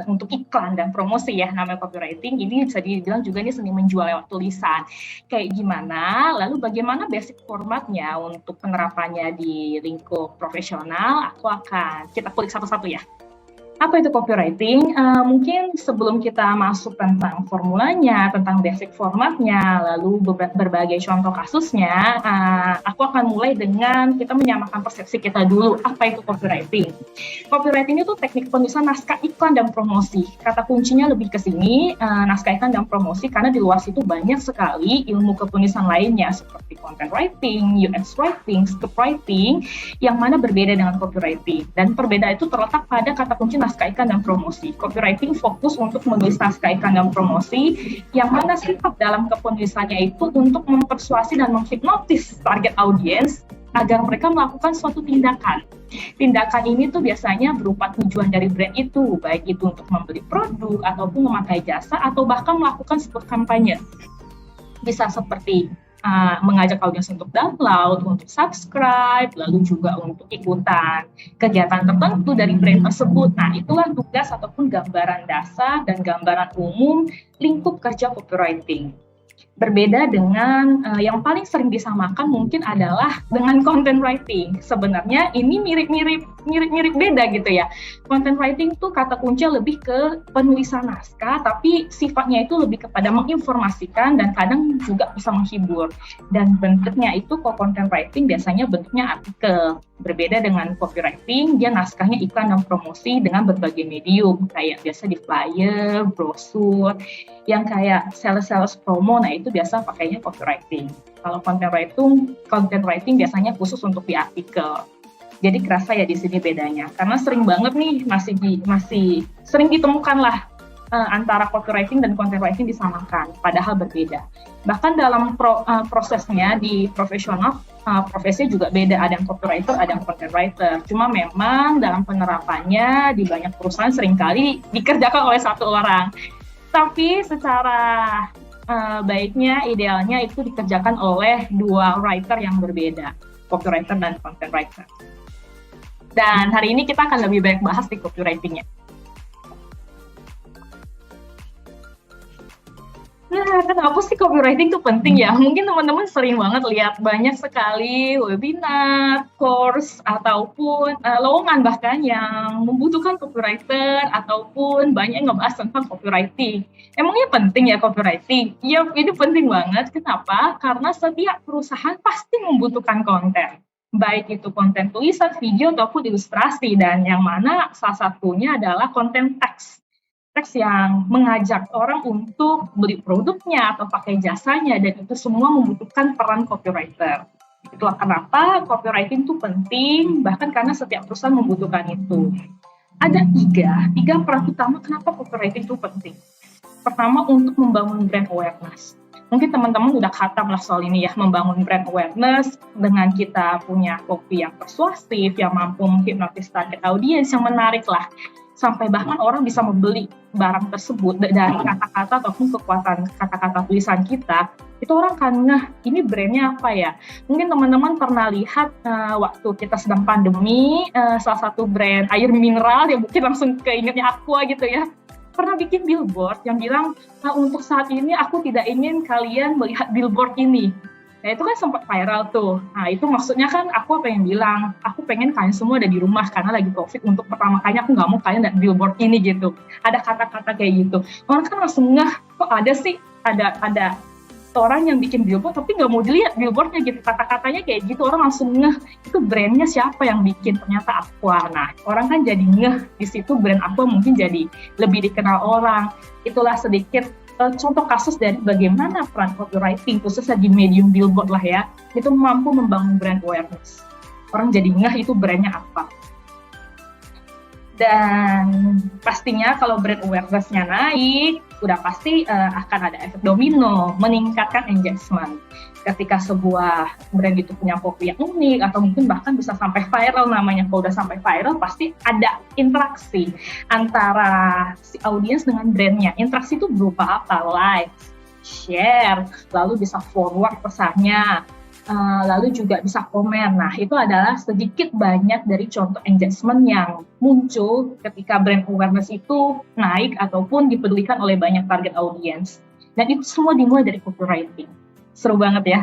untuk iklan dan promosi ya, namanya copywriting. Ini bisa dibilang juga ini seni menjual lewat tulisan. Kayak gimana, lalu bagaimana basic formatnya untuk penerapannya di lingkup profesional, kita kulik satu-satu ya. Apa itu copywriting? Mungkin sebelum kita masuk tentang formulanya, tentang basic formatnya, lalu berbagai contoh kasusnya, aku akan mulai dengan kita menyamakan persepsi kita dulu. Apa itu copywriting? Copywriting itu teknik penulisan naskah iklan dan promosi. Kata kuncinya lebih ke sini, naskah iklan dan promosi, karena di luar situ banyak sekali ilmu kepenulisan lainnya, seperti content writing, UX writing, script writing, yang mana berbeda dengan copywriting. Dan perbedaan itu terletak pada kata kunci naskah iklan dan promosi. Copywriting fokus untuk menulis naskah iklan dan promosi, yang mana sifat dalam kepenulisannya itu untuk mempersuasi dan menghipnotis target audiens agar mereka melakukan suatu tindakan. Tindakan ini tuh biasanya berupa tujuan dari brand itu, baik itu untuk membeli produk, ataupun memakai jasa, atau bahkan melakukan sebuah kampanye. Bisa seperti mengajak audiens untuk download, untuk subscribe, lalu juga untuk ikutan kegiatan tertentu dari brand tersebut. Nah, itulah tugas ataupun gambaran dasar dan gambaran umum lingkup kerja copywriting. Berbeda dengan yang paling sering disamakan mungkin adalah dengan content writing. Sebenarnya ini mirip beda gitu ya. Content writing tuh kata kunci lebih ke penulisan naskah, tapi sifatnya itu lebih kepada menginformasikan dan kadang juga bisa menghibur. Dan bentuknya itu kalau content writing biasanya bentuknya artikel. Berbeda dengan copywriting, dia naskahnya iklan dan promosi dengan berbagai medium, kayak biasa di flyer, brosur, yang kayak sales promo, nah itu biasa pakainya copywriting. Kalau content writing biasanya khusus untuk di artikel. Jadi kerasa ya di sini bedanya, karena sering banget nih masih sering ditemukan lah antara copywriting dan content writing disamakan, padahal berbeda. Bahkan dalam prosesnya di profesional, profesinya juga beda, ada yang copywriter, ada yang content writer. Cuma memang dalam penerapannya di banyak perusahaan seringkali dikerjakan oleh satu orang. Tapi secara baiknya, idealnya itu dikerjakan oleh dua writer yang berbeda, copywriter dan content writer. Dan hari ini kita akan lebih banyak bahas di copywriting-nya. Nah, kenapa sih copywriting itu penting ya? Mungkin teman-teman sering banget lihat banyak sekali webinar, course, ataupun lowongan bahkan yang membutuhkan copywriter, ataupun banyak yang ngebahas tentang copywriting. Emangnya penting ya copywriting? Ya, ini penting banget. Kenapa? Karena setiap perusahaan pasti membutuhkan konten. Baik itu konten tulisan, video, ataupun ilustrasi. Dan yang mana salah satunya adalah konten teks. Teks yang mengajak orang untuk beli produknya atau pakai jasanya, dan itu semua membutuhkan peran copywriter. Itulah kenapa copywriting itu penting, bahkan karena setiap perusahaan membutuhkan itu. Ada tiga peran utama kenapa copywriting itu penting. Pertama, untuk membangun brand awareness. Mungkin teman-teman udah khatam lah soal ini ya, membangun brand awareness dengan kita punya copy yang persuasif, yang mampu menghipnotis target audiens, yang menarik lah. Sampai bahkan orang bisa membeli barang tersebut dari kata-kata ataupun kekuatan kata-kata tulisan kita, itu orang kan, ini brandnya apa ya? Mungkin teman-teman pernah lihat waktu kita sedang pandemi, salah satu brand air mineral, ya mungkin langsung keingetnya Aqua gitu ya, pernah bikin billboard yang bilang, untuk saat ini aku tidak ingin kalian melihat billboard ini. Nah itu kan sempat viral tuh. Nah itu maksudnya kan aku pengen bilang, aku pengen kalian semua ada di rumah karena lagi COVID, untuk pertama kalinya aku nggak mau kalian lihat billboard ini gitu. Ada kata-kata kayak gitu. Orang kan langsung kok ada sih, ada orang yang bikin billboard tapi nggak mau dilihat billboardnya gitu. Kata-katanya kayak gitu, orang langsung itu brandnya siapa yang bikin, ternyata Aqua. Nah orang kan jadi di situ brand Aqua mungkin jadi lebih dikenal orang. Itulah sedikit contoh kasus dari bagaimana peran copywriting khususnya di medium billboard lah ya, itu mampu membangun brand awareness. Orang jadi itu brandnya apa. Dan pastinya kalau brand awareness-nya naik, udah pasti akan ada efek domino, meningkatkan engagement. Ketika sebuah brand itu punya copy yang unik, atau mungkin bahkan bisa sampai viral namanya. Kalau udah sampai viral, pasti ada interaksi antara si audiens dengan brandnya. Interaksi itu berupa apa? Like, share, lalu bisa forward pesannya, lalu juga bisa komen. Nah, itu adalah sedikit banyak dari contoh engagement yang muncul ketika brand awareness itu naik ataupun dipedulikan oleh banyak target audience. Dan itu semua dimulai dari copywriting. Seru banget ya.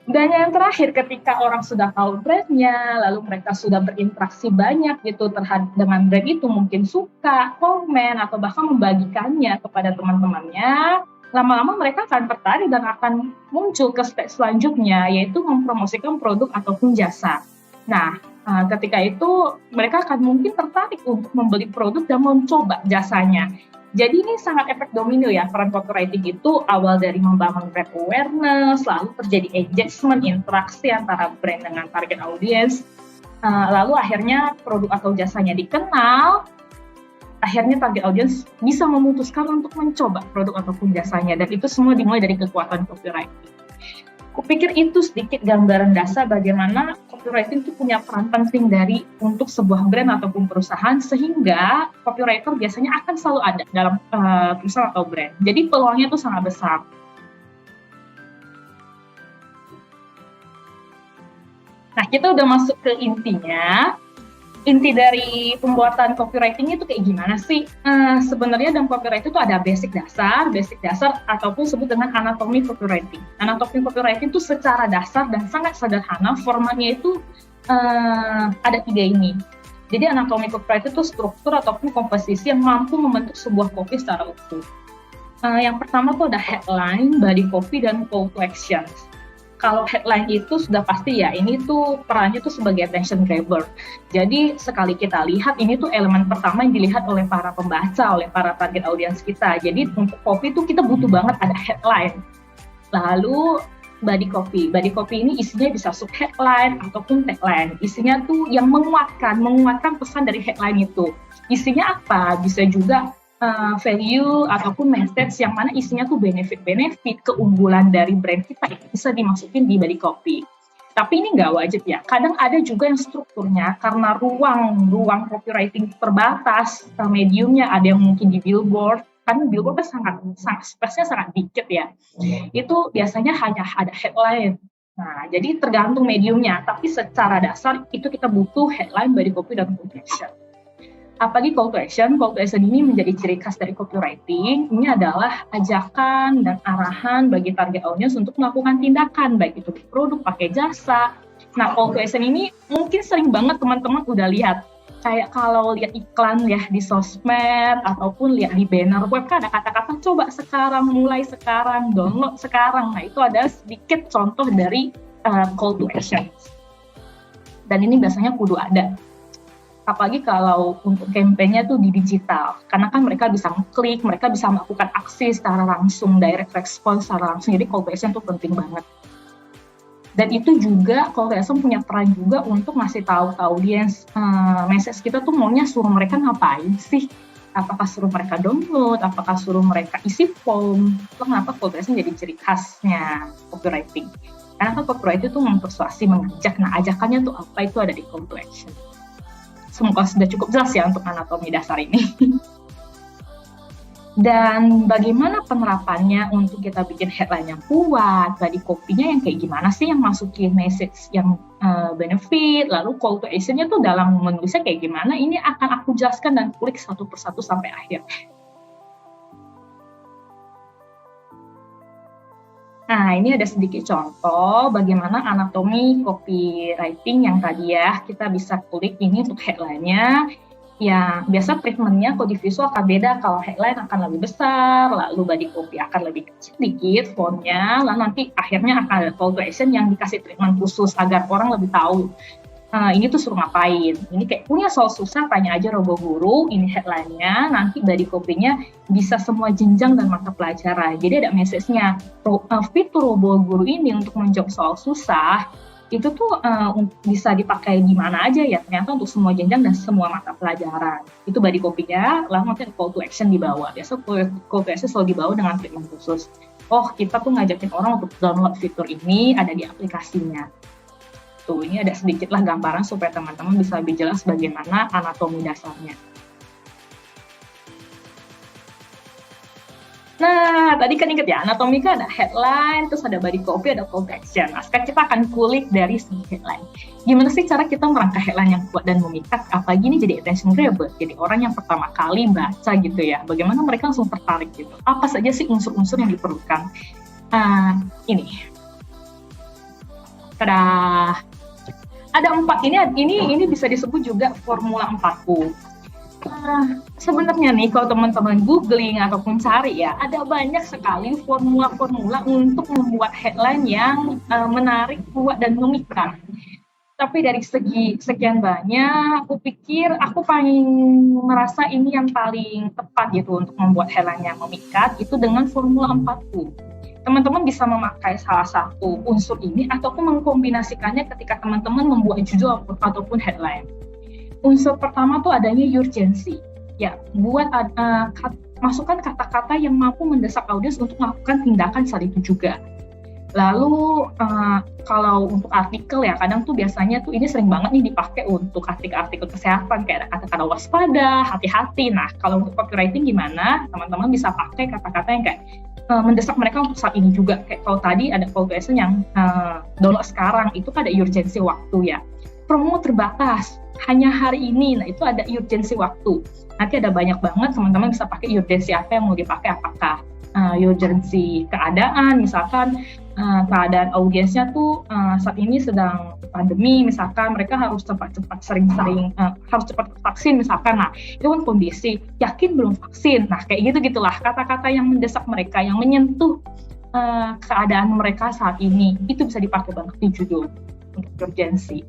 Dan yang terakhir, ketika orang sudah tahu brandnya, lalu mereka sudah berinteraksi banyak gitu terhadap dengan brand itu, mungkin suka, komen, atau bahkan membagikannya kepada teman-temannya, lama-lama mereka akan tertarik dan akan muncul ke step selanjutnya, yaitu mempromosikan produk ataupun jasa. Nah, ketika itu mereka akan mungkin tertarik untuk membeli produk dan mencoba jasanya. Jadi ini sangat efek domino ya, peran copywriting itu awal dari membangun brand awareness, lalu terjadi engagement, interaksi antara brand dengan target audience, lalu akhirnya produk atau jasanya dikenal, akhirnya target audience bisa memutuskan untuk mencoba produk ataupun jasanya, dan itu semua dimulai dari kekuatan copywriting. Kupikir itu sedikit gambaran dasar bagaimana copywriting itu punya peran penting untuk sebuah brand ataupun perusahaan, sehingga copywriter biasanya akan selalu ada dalam perusahaan atau brand. Jadi peluangnya itu sangat besar. Nah, kita udah masuk ke intinya. Inti dari pembuatan copywriting itu kayak gimana sih? Sebenarnya dalam copywriting itu ada basic dasar ataupun sebut dengan anatomi copywriting. Anatomi copywriting itu secara dasar dan sangat sederhana, formatnya itu ada 3 ini. Jadi anatomi copywriting itu struktur ataupun komposisi yang mampu membentuk sebuah copy secara utuh. Yang pertama tuh ada headline, body copy, dan call to action. Kalau headline itu sudah pasti ya, ini tuh perannya tuh sebagai attention grabber. Jadi sekali kita lihat, ini tuh elemen pertama yang dilihat oleh para pembaca, oleh para target audience kita. Jadi untuk copy tuh kita butuh banget ada headline. Lalu body copy. Body copy ini isinya bisa sub headline ataupun tagline. Isinya tuh yang menguatkan pesan dari headline itu. Isinya apa? Bisa juga value ataupun message yang mana isinya tuh benefit, keunggulan dari brand kita itu bisa dimasukin di body copy. Tapi ini nggak wajib ya. Kadang ada juga yang strukturnya karena ruang copywriting terbatas, mediumnya ada yang mungkin di billboard. Kan billboard sangat space-nya sangat dikit ya. Itu biasanya hanya ada headline. Nah, jadi tergantung mediumnya. Tapi secara dasar itu kita butuh headline, body copy, dan call to action. Apalagi call to action ini menjadi ciri khas dari copywriting. Ini adalah ajakan dan arahan bagi target audience untuk melakukan tindakan, baik itu produk, pakai jasa. Nah, call to action ini mungkin sering banget teman-teman udah lihat. Kayak kalau lihat iklan ya di sosmed, ataupun lihat di banner web, kan ada kata-kata coba sekarang, mulai sekarang, download sekarang. Nah, itu ada sedikit contoh dari call to action. Dan ini biasanya kudu ada. Apalagi kalau untuk campaign-nya tuh di digital, karena kan mereka bisa klik, mereka bisa melakukan aksi secara langsung, direct response secara langsung, jadi call to action tuh penting banget. Dan itu juga call to action punya peran juga untuk ngasih tahu ke audiens, message kita tuh maunya suruh mereka ngapain sih? Apakah suruh mereka download, apakah suruh mereka isi form? Kenapa call to action jadi ciri khasnya copywriting? Karena kan copywriting itu mempersuasi, mengajak, nah ajakannya tuh apa, itu ada di call to action. Semoga sudah cukup jelas ya untuk anatomi dasar ini. Dan bagaimana penerapannya untuk kita bikin headline yang kuat, body copy-nya yang kayak gimana sih, yang masukin message yang benefit, lalu call to action-nya tuh dalam menulisnya kayak gimana, ini akan aku jelaskan dan kulik satu persatu sampai akhir. Nah, ini ada sedikit contoh bagaimana anatomi copywriting yang tadi ya, kita bisa klik ini untuk headline-nya. Ya, biasa treatment-nya kalau di visual akan beda, kalau headline akan lebih besar, lalu body copy akan lebih kecil dikit font-nya, lalu nanti akhirnya akan ada call to action yang dikasih treatment khusus agar orang lebih tahu. Ini tuh suruh ngapain, ini kayak punya soal susah, tanya aja RoboGuru, ini headline-nya, nanti body copy-nya bisa semua jenjang dan mata pelajaran. Jadi ada message-nya, fitur RoboGuru ini untuk menjawab soal susah, itu tuh bisa dipakai di mana aja ya, ternyata untuk semua jenjang dan semua mata pelajaran. Itu body copy-nya, lalu nanti ada call to action di bawah. Biasa call to action selalu dibawa dengan treatment khusus. Oh, kita tuh ngajakin orang untuk download fitur ini, ada di aplikasinya. Tuh, ini ada sedikit lah gambaran supaya teman-teman bisa lebih jelas bagaimana anatomi dasarnya. Nah, tadi kan inget ya, anatomi kan ada headline, terus ada body copy, ada call to action. Nah, sekarang kita akan kulik dari segi headline. Gimana sih cara kita merangkai headline yang kuat dan memikat, apalagi ini jadi attention grabber, jadi orang yang pertama kali baca gitu ya, bagaimana mereka langsung tertarik gitu. Apa saja sih unsur-unsur yang diperlukan? Ini. Tada. Ada 4, ini bisa disebut juga formula 4U. Sebenarnya nih kalau teman-teman googling ataupun cari ya, ada banyak sekali formula-formula untuk membuat headline yang menarik, kuat, dan memikat. Tapi dari segi sekian banyak, aku pikir aku paling merasa ini yang paling tepat gitu untuk membuat headline yang memikat, itu dengan formula 4U. Teman-teman bisa memakai salah satu unsur ini ataupun mengkombinasikannya ketika teman-teman membuat judul ataupun headline. Unsur pertama tuh adanya urgency. Ya, buat masukkan kata-kata yang mampu mendesak audiens untuk melakukan tindakan saat itu juga. Lalu kalau untuk artikel ya, kadang tuh biasanya tuh ini sering banget nih dipakai untuk artikel-artikel kesehatan, kayak ada kata-kata waspada, hati-hati. Nah, kalau untuk copywriting gimana? Teman-teman bisa pakai kata-kata yang kayak mendesak mereka untuk saat ini juga. Kayak kalau tadi ada call to action yang download sekarang, itu kan ada urgensi waktu ya. Promo terbatas, hanya hari ini, nah itu ada urgensi waktu. Nanti ada banyak banget, teman-teman bisa pakai urgensi apa yang mau dipakai, apakah urgensi keadaan, misalkan keadaan audiensnya tuh saat ini sedang pandemi, misalkan mereka harus cepat-cepat sering-sering harus cepat vaksin misalkan. Nah, itu kan kondisi yakin belum vaksin. Nah, kayak gitu-gitulah kata-kata yang mendesak mereka, yang menyentuh keadaan mereka saat ini, itu bisa dipakai banget di judul untuk urgensi.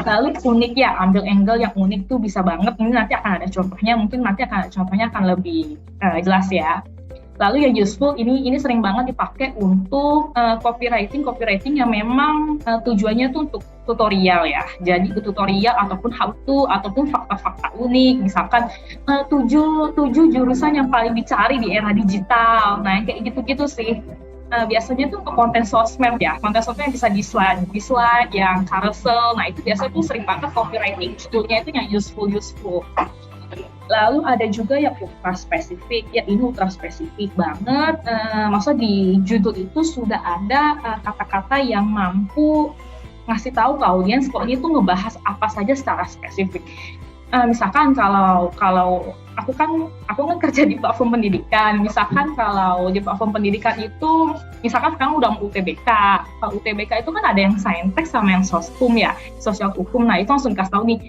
Lalu unik ya, ambil angle yang unik tuh bisa banget. Ini nanti akan ada contohnya, mungkin nanti contohnya akan lebih jelas ya. Lalu yang useful, ini sering banget dipakai untuk copywriting yang memang tujuannya tuh untuk tutorial ya. Jadi tutorial ataupun how to ataupun fakta-fakta unik. Misalkan 7 jurusan yang paling dicari di era digital. Nah, kayak gitu-gitu sih. Biasanya tuh ke konten sosmed ya, konten sosmed yang bisa di slide, yang carousel. Nah, itu biasanya tuh sering banget copywriting judulnya itu yang useful. Lalu ada juga yang ultra spesifik, ya ini ultra spesifik banget. Maksudnya di judul itu sudah ada kata-kata yang mampu ngasih tahu ke audiens kok ini tuh ngebahas apa saja secara spesifik. Misalkan kalau aku kan kerja di platform pendidikan. Misalkan kalau di platform pendidikan itu, misalkan sekarang udah UTBK. Kalau UTBK itu kan ada yang saintek sama yang soskum ya, sosial hukum. Nah, itu langsung dikasih tahu nih,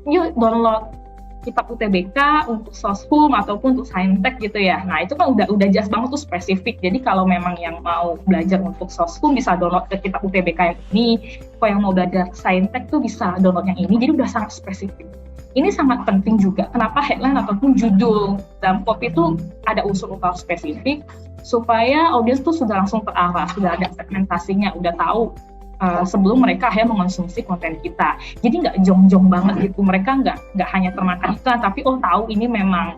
yuk download kitab UTBK untuk soshum ataupun untuk saintek gitu ya. Nah, itu kan udah jelas banget tuh spesifik. Jadi kalau memang yang mau belajar untuk soshum bisa download ke kitab UTBK yang ini. Kalau yang mau belajar saintek tuh bisa download yang ini. Jadi udah sangat spesifik. Ini sangat penting juga. Kenapa headline ataupun judul dalam copy itu ada unsur-unsur spesifik supaya audiens tuh sudah langsung terarah, sudah ada segmentasinya, udah tahu sebelum mereka mengonsumsi konten kita. Jadi nggak jong-jong banget gitu. Mereka nggak hanya termakan iklan, tapi tahu ini memang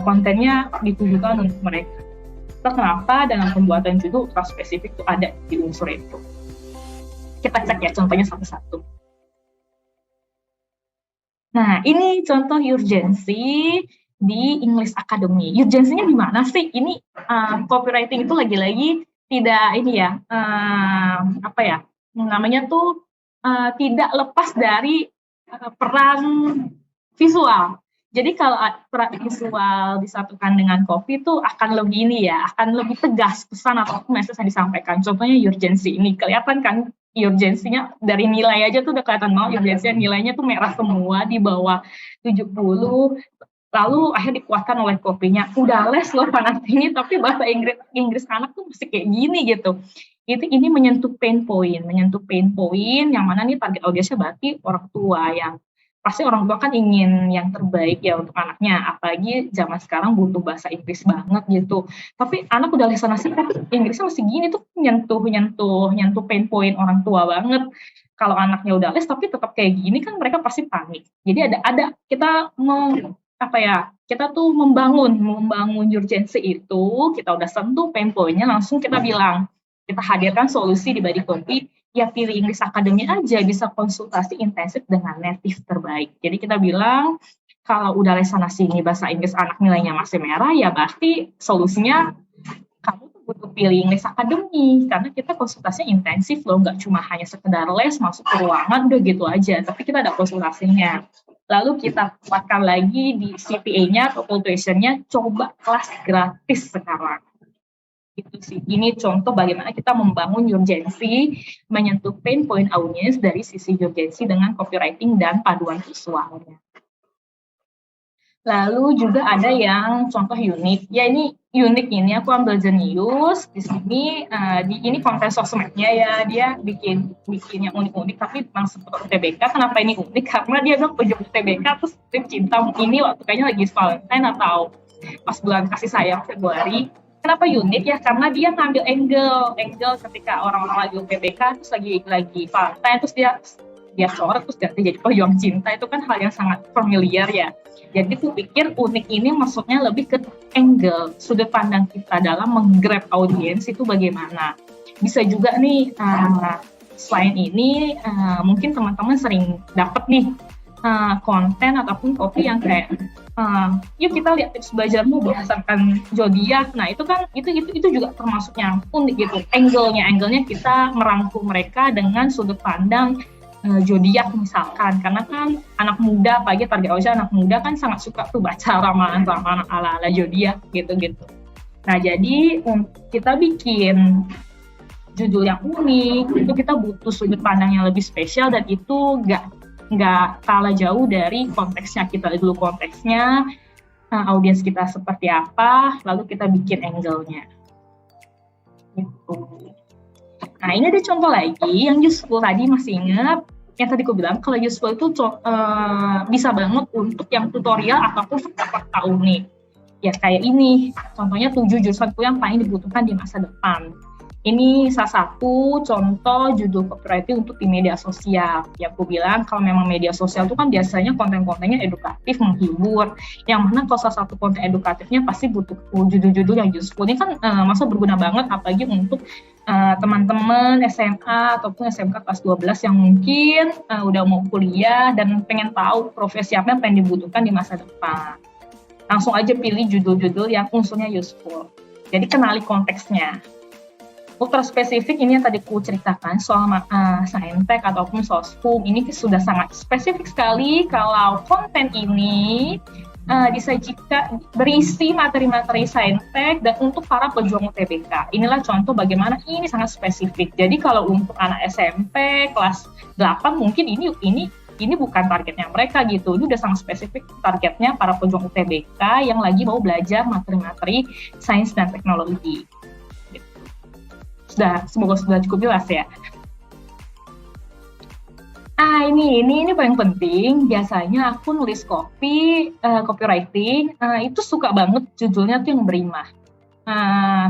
kontennya ditujukan untuk mereka. Terus kenapa dalam pembuatan judul ultra spesifik itu ada di unsur itu? Kita cek ya contohnya satu-satu. Nah, ini contoh urgensi di English Academy. Urgensinya di mana sih? Ini copywriting itu lagi-lagi tidak ini ya, namanya tuh tidak lepas dari peran visual. Jadi kalau peran visual disatukan dengan copy itu akan lebih ini ya, akan lebih tegas pesan atau message yang disampaikan. Contohnya urgensi ini kelihatan kan urgensinya dari nilai aja tuh udah kelihatan banget urgensinya, nilainya tuh merah semua di bawah 70. Lalu akhirnya dikuatkan oleh copy-nya. Udah les loh anak ini, tapi bahasa Inggris anak tuh masih kayak gini gitu. Ini menyentuh pain point yang mana nih target audiensnya berarti orang tua, yang pasti orang tua kan ingin yang terbaik ya untuk anaknya, apalagi zaman sekarang butuh bahasa Inggris banget gitu. Tapi anak udah les sana sih kan Inggrisnya masih gini tuh, nyentuh pain point orang tua banget. Kalau anaknya udah les tapi tetap kayak gini kan mereka pasti panik. Jadi ada kita kita tuh membangun urgensi itu, kita udah sentuh pain point-nya, langsung kita bilang, kita hadirkan solusi di body copy, ya pilih English Academy aja, bisa konsultasi intensif dengan native terbaik. Jadi kita bilang, kalau udah les sana sini bahasa Inggris anak nilainya masih merah, ya berarti solusinya kamu tuh butuh pilih les akademi, karena kita konsultasinya intensif loh, nggak cuma hanya sekedar les masuk ke ruangan udah gitu aja, tapi kita ada konsultasinya. Lalu kita kuatkan lagi di CPA-nya atau tuition-nya, coba kelas gratis sekarang. Gitu sih. Ini contoh bagaimana kita membangun urgensi, menyentuh pain point audience dari sisi urgensi dengan copywriting dan paduan visualnya. Lalu juga ada yang contoh unik. Ya ini unik ini aku ambil jenius di sini di ini konten sosmednya ya, dia bikin yang unik-unik tapi memang seperti UTBK. Kenapa ini unik? Karena dia bilang pejuang UTBK terus tim cinta ini waktu kayaknya lagi Valentine atau pas bulan kasih sayang Februari. Kenapa unik ya? Karena dia ngambil angle ketika orang-orang lagi UTBK terus lagi Valentine terus dia coret terus jadi pejuang cinta, itu kan hal yang sangat familiar ya. Jadi aku pikir unik ini maksudnya lebih ke angle, sudut pandang kita dalam menggrab audiens itu bagaimana. Bisa juga nih, selain ini mungkin teman-teman sering dapat nih konten ataupun copy yang kayak yuk kita lihat tips belajarmu berdasarkan zodiak. Nah itu kan itu juga termasuk yang unik gitu. Angle-nya kita merangkum mereka dengan sudut pandang zodiak misalkan, karena kan anak muda, apalagi target audiens anak muda kan sangat suka tuh baca ramalan-ramalan ala-ala zodiak gitu-gitu. Nah jadi kita bikin judul yang unik, itu kita butuh sudut pandang yang lebih spesial dan itu nggak kalah jauh dari konteksnya. Kita dulu konteksnya, audiens kita seperti apa, lalu kita bikin angle-nya. Gitu. Nah ini ada contoh lagi yang useful, tadi masih ingat yang tadi aku bilang kalau useful itu bisa banget untuk yang tutorial ataupun fakta-fakta unik. Ya kayak ini, contohnya 7 jurusan kuliah yang paling dibutuhkan di masa depan. Ini salah satu contoh judul copywriting untuk di media sosial. Ya aku bilang kalau memang media sosial itu kan biasanya konten-kontennya edukatif, menghibur. Yang mana kalau salah satu konten edukatifnya pasti butuh judul-judul yang useful. Ini kan masa berguna banget apalagi untuk teman-teman SMA ataupun SMK kelas 12 yang mungkin udah mau kuliah dan pengen tahu profesi apa yang pengen dibutuhkan di masa depan. Langsung aja pilih judul-judul yang unsurnya useful. Jadi kenali konteksnya. Ultra spesifik ini yang tadi ku ceritakan soal Saintek ataupun Soskum, ini sudah sangat spesifik sekali kalau konten ini disajikan berisi materi-materi Saintek dan untuk para pejuang UTBK. Inilah contoh bagaimana ini sangat spesifik. Jadi kalau untuk anak SMP kelas 8 mungkin ini bukan targetnya mereka gitu. Ini udah sangat spesifik targetnya para pejuang UTBK yang lagi mau belajar materi-materi sains dan teknologi. Semoga sudah cukup jelas ya. Ini paling penting. Biasanya aku nulis copywriting itu suka banget judulnya tuh yang berima.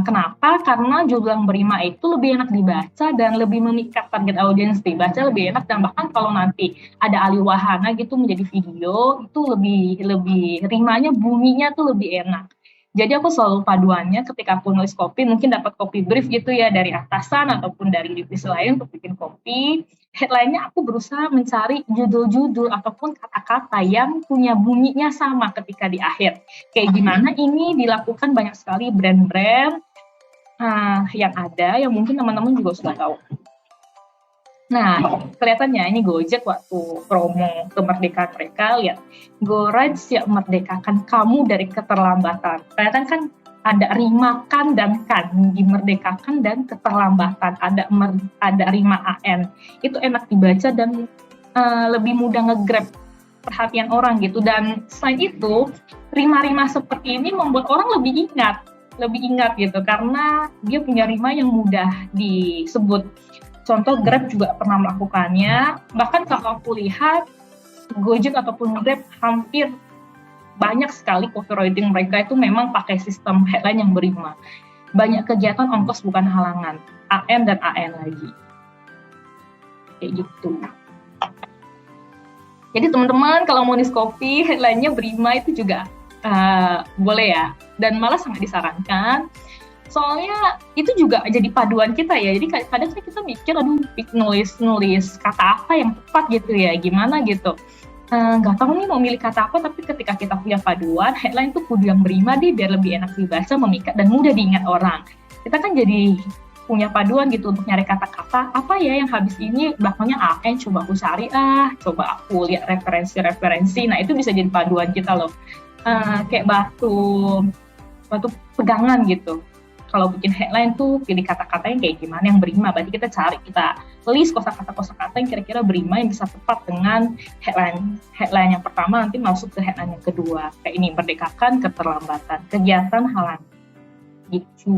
Kenapa? Karena judul yang berima itu lebih enak dibaca dan lebih memikat target audiens, dibaca lebih enak, dan bahkan kalau nanti ada alih wahana gitu menjadi video itu lebih rimanya, bunyinya tuh lebih enak. Jadi aku selalu paduannya ketika aku nulis copy, mungkin dapat copy brief gitu ya dari atasan ataupun dari divisi lain untuk bikin copy. Headline-nya aku berusaha mencari judul-judul ataupun kata-kata yang punya bunyinya sama ketika di akhir. Kayak gimana ini dilakukan banyak sekali brand-brand yang ada, yang mungkin teman-teman juga sudah tahu. Nah, kelihatannya ini Gojek waktu promo kemerdekaan mereka, lihat, Goraj siap merdekakan kamu dari keterlambatan. Kelihatan kan ada rima kan dan kan, dimerdekakan dan keterlambatan, ada rima AN. Itu enak dibaca dan lebih mudah nge-grab perhatian orang gitu. Dan selain itu, rima-rima seperti ini membuat orang lebih ingat gitu, karena dia punya rima yang mudah disebut. Contoh Grab juga pernah melakukannya, bahkan kalau aku lihat Gojek ataupun Grab hampir banyak sekali copywriting mereka itu memang pakai sistem headline yang berima. Banyak kegiatan ongkos bukan halangan, AN dan AN lagi. Kayak gitu. Jadi teman-teman kalau mau nulis copy, headline-nya berima itu juga boleh ya, dan malah sangat disarankan. Soalnya itu juga jadi paduan kita ya. Jadi kadang kita mikir, nulis kata apa yang tepat gitu ya, gimana gitu. nggak tahu nih mau milih kata apa, tapi ketika kita punya paduan, headline tuh kudu yang berima deh, biar lebih enak dibaca, memikat, dan mudah diingat orang. Kita kan jadi punya paduan gitu untuk nyari kata-kata, apa ya yang habis ini belakangnya AN, coba aku cari coba aku lihat referensi-referensi, nah itu bisa jadi paduan kita loh. Kayak batu pegangan gitu. Kalau bikin headline tuh pilih kata-kata yang kayak gimana yang berima, berarti kita list kosakata yang kira-kira berima yang bisa tepat dengan headline yang pertama, nanti masuk ke headline yang kedua. Kayak ini, merdekakan keterlambatan, kegiatan halangan gitu.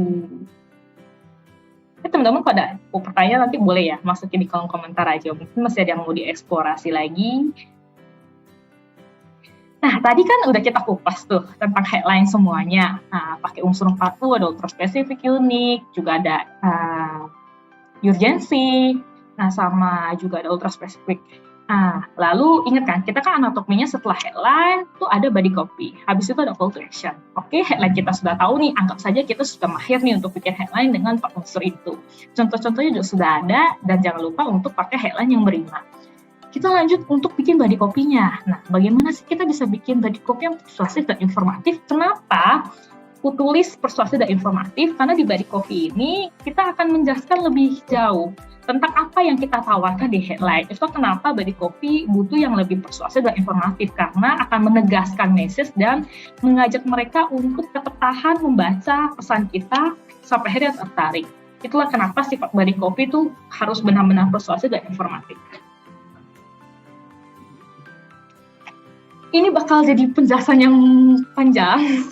Teman-teman kalau ada pertanyaan nanti boleh ya masukin di kolom komentar aja, mungkin masih ada yang mau dieksplorasi lagi. Nah, tadi kan udah kita kupas tuh tentang headline semuanya. Nah, pakai unsur 4 tuh ada ultra spesifik, unik, juga ada urgensi, nah sama juga ada ultra spesifik. Lalu ingat kan, kita kan anatominya setelah headline tuh ada body copy, habis itu ada call to action. Oke, headline kita sudah tahu nih, anggap saja kita sudah mahir nih untuk bikin headline dengan 4 unsur itu. Contoh-contohnya juga sudah ada, dan jangan lupa untuk pakai headline yang berima. Kita lanjut untuk bikin body copy-nya. Nah, bagaimana sih kita bisa bikin body copy yang persuasif dan informatif? Kenapa aku tulis persuasif dan informatif? Karena di body copy ini kita akan menjelaskan lebih jauh tentang apa yang kita tawarkan di headline. Itu kenapa body copy butuh yang lebih persuasif dan informatif, karena akan menegaskan message dan mengajak mereka untuk tetap tahan membaca pesan kita sampai akhirnya tertarik. Itulah kenapa sifat body copy itu harus benar-benar persuasif dan informatif. Ini bakal jadi penjelasan yang panjang,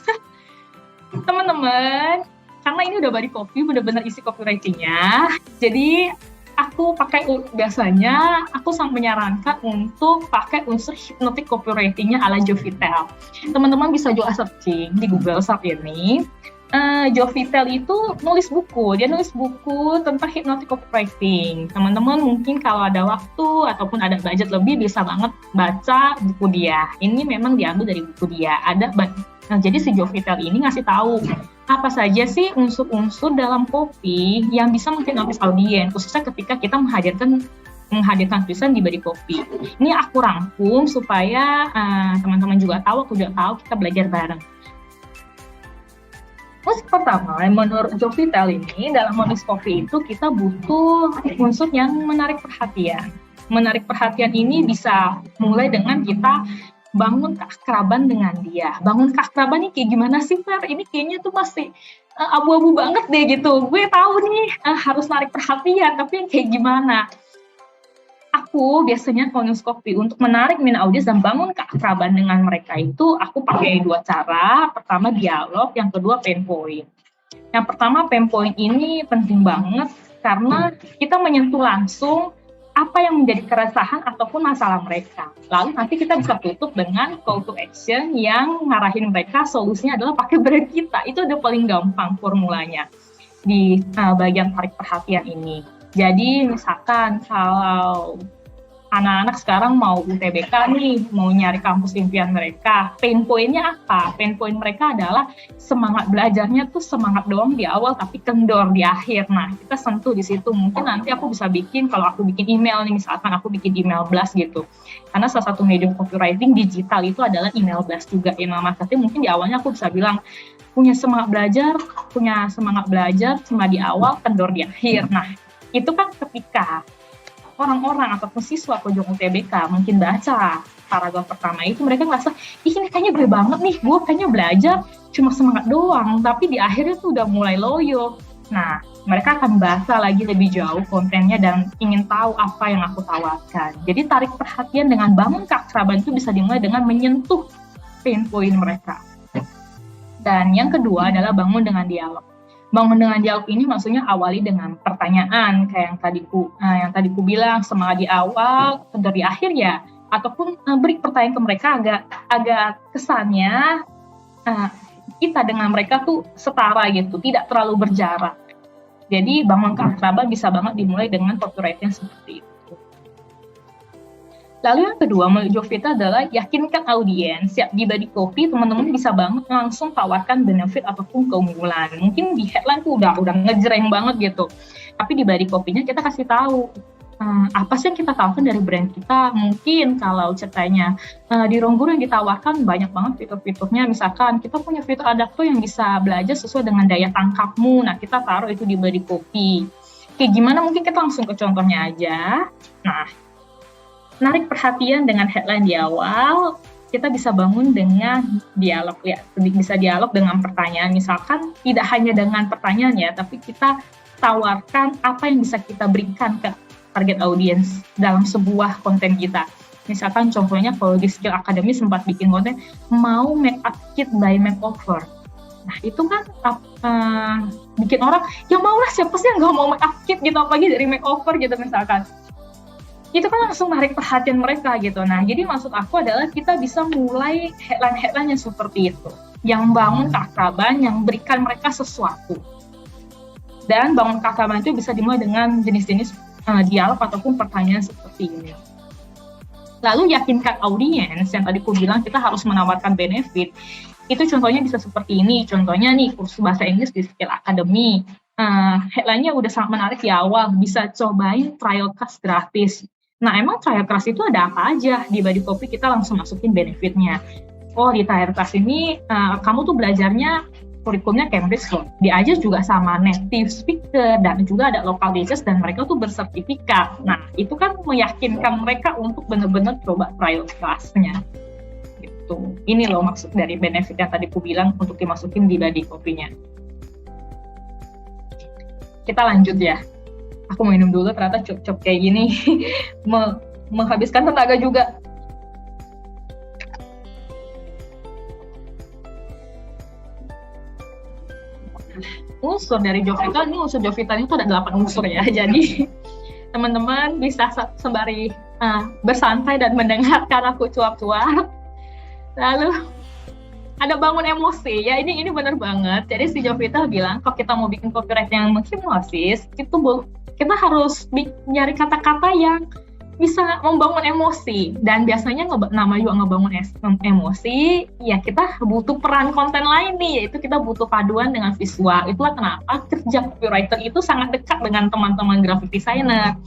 teman-teman, karena ini udah body copy, benar-benar isi copywriting-nya. Jadi biasanya aku sangat menyarankan untuk pakai unsur hypnotic copywriting-nya ala Jovitel. Teman-teman bisa juga searching di Google saat ini. Jovitel itu dia nulis buku tentang hypnotic copywriting. Teman-teman mungkin kalau ada waktu ataupun ada budget lebih bisa banget baca buku dia. Ini memang diambil dari buku dia. Jadi si Jovitel ini ngasih tahu apa saja sih unsur-unsur dalam copy yang bisa menghipnotis audiens, khususnya ketika kita menghadirkan tulisan di body copy. Ini aku rangkum supaya teman-teman juga tahu, aku juga tahu, kita belajar bareng. Terus pertama, menurut Jovitel ini, dalam menulis copy itu kita butuh unsur yang menarik perhatian. Menarik perhatian ini bisa mulai dengan kita bangun keakraban dengan dia. Bangun keakraban ini kayak gimana sih, Fer? Ini kayaknya tuh masih abu-abu banget deh gitu. Gue tahu nih harus narik perhatian, tapi kayak gimana? Aku biasanya kalau nulis copy untuk menarik minat audiens dan bangun keakraban dengan mereka itu, aku pakai 2 cara. Pertama dialog, yang kedua pain point. Yang pertama pain point ini penting banget karena kita menyentuh langsung apa yang menjadi keresahan ataupun masalah mereka. Lalu nanti kita bisa tutup dengan call to action yang ngarahin mereka, solusinya adalah pakai brand kita. Itu udah paling gampang formulanya di bagian tarik perhatian ini. Jadi misalkan kalau anak-anak sekarang mau UTBK nih, mau nyari kampus impian mereka, pain point-nya apa? Pain point mereka adalah semangat belajarnya tuh semangat doang di awal tapi kendor di akhir. Nah, kita sentuh di situ. Mungkin nanti aku bisa bikin, kalau aku bikin email nih, misalkan aku bikin email blast gitu. Karena salah satu medium copywriting digital itu adalah email blast juga. Email marketing mungkin di awalnya aku bisa bilang, punya semangat belajar cuma di awal, kendor di akhir. Nah, itu kan ketika orang-orang ataupun siswa kunjung UTBK mungkin baca paragraf pertama itu, mereka ngerasa, ini kayaknya gue banget nih, gue kayaknya belajar cuma semangat doang, tapi di akhirnya tuh udah mulai loyo. Nah, mereka akan baca lagi lebih jauh kontennya dan ingin tahu apa yang aku tawarkan. Jadi tarik perhatian dengan bangun keakraban itu bisa dimulai dengan menyentuh pain point mereka. Dan yang kedua adalah bangun dengan dialog. Bangun dengan dialog ini maksudnya awali dengan pertanyaan kayak yang tadi ku bilang, semangat di awal, dari akhir ya, ataupun beri pertanyaan ke mereka agak kesannya kita dengan mereka tuh setara gitu, tidak terlalu berjarak. Jadi bangun keakraban bisa banget dimulai dengan copywriting seperti itu. Lalu yang kedua menurut Jovitel adalah yakinkan audiens. Siap di body copy, teman-teman bisa banget langsung tawarkan benefit ataupun keunggulan. Mungkin di headline tuh udah ngejreng banget gitu. Tapi di body copy-nya kita kasih tahu apa sih yang kita tawarkan dari brand kita. Mungkin kalau ceritanya di Ruang Guru yang ditawarkan banyak banget fitur-fiturnya, misalkan kita punya fitur adaptor yang bisa belajar sesuai dengan daya tangkapmu, nah kita taruh itu di body copy. Kayak gimana, mungkin kita langsung ke contohnya aja. Nah, narik perhatian dengan headline di awal, kita bisa bangun dengan dialog, ya, bisa dialog dengan pertanyaan, misalkan tidak hanya dengan pertanyaan ya, tapi kita tawarkan apa yang bisa kita berikan ke target audience dalam sebuah konten kita. Misalkan contohnya kalau di Skill Academy sempat bikin konten mau make up kit by makeover. Nah itu kan bikin orang, ya maulah, siapa sih yang gak mau make up kit gitu, apalagi dari makeover gitu misalkan. Itu kan langsung menarik perhatian mereka gitu. Nah, jadi maksud aku adalah kita bisa mulai headline-headline yang seperti itu, yang bangun keakraban, yang berikan mereka sesuatu. Dan bangun keakraban itu bisa dimulai dengan jenis-jenis dialog ataupun pertanyaan seperti ini. Lalu yakinkan audiens, yang tadi aku bilang kita harus menawarkan benefit. Itu contohnya bisa seperti ini. Contohnya nih, kursus bahasa Inggris di Skill Academy. Headline-nya udah sangat menarik di awal, bisa cobain trial class gratis. Nah, emang trial class itu ada apa aja? Di body copy kita langsung masukin benefitnya. Oh, di trial class ini kamu tuh belajarnya kurikulumnya Cambridge loh. Diajar juga sama native speaker dan juga ada local teachers dan mereka tuh bersertifikat. Nah, itu kan meyakinkan mereka untuk benar-benar coba trial class-nya. Gitu. Ini loh maksud dari benefit yang tadi aku bilang untuk dimasukin di body copy-nya. Kita lanjut ya. Aku mau minum dulu, ternyata cop-cop kayak gini menghabiskan tenaga juga. Unsur dari Jovita, ini unsur Jovita itu ada 8 unsur ya. Jadi teman-teman bisa sembari bersantai dan mendengarkan aku cuap-cuap. Lalu ada bangun emosi ya, ini benar banget. Jadi si Jovita bilang kalau kita mau bikin copyright yang menghipnosis, kita harus nyari kata-kata yang bisa membangun emosi. Dan biasanya nama juga ngebangun emosi, ya kita butuh peran konten lain nih, yaitu kita butuh paduan dengan visual. Itulah kenapa kerja copywriter itu sangat dekat dengan teman-teman graphic designer.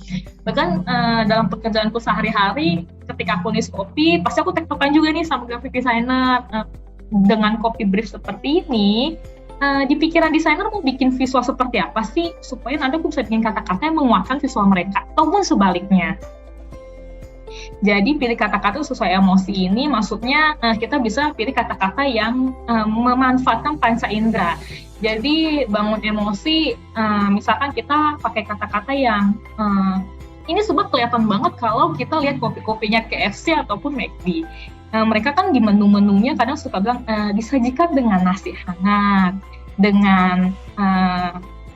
Bahkan dalam pekerjaanku sehari-hari, ketika aku nulis copy, pasti aku tektokan juga nih sama graphic designer. Dengan copy brief seperti ini, di pikiran desainer mau bikin visual seperti apa sih supaya nanti aku bisa bikin kata-kata yang menguatkan visual mereka, ataupun sebaliknya. Jadi pilih kata-kata sesuai emosi ini, maksudnya kita bisa pilih kata-kata yang memanfaatkan panca indera. Jadi bangun emosi, misalkan kita pakai kata-kata yang ini sebab kelihatan banget kalau kita lihat kopi-kopinya KFC ataupun McD. Mereka kan di menu-menunya kadang suka bilang disajikan dengan nasi hangat, dengan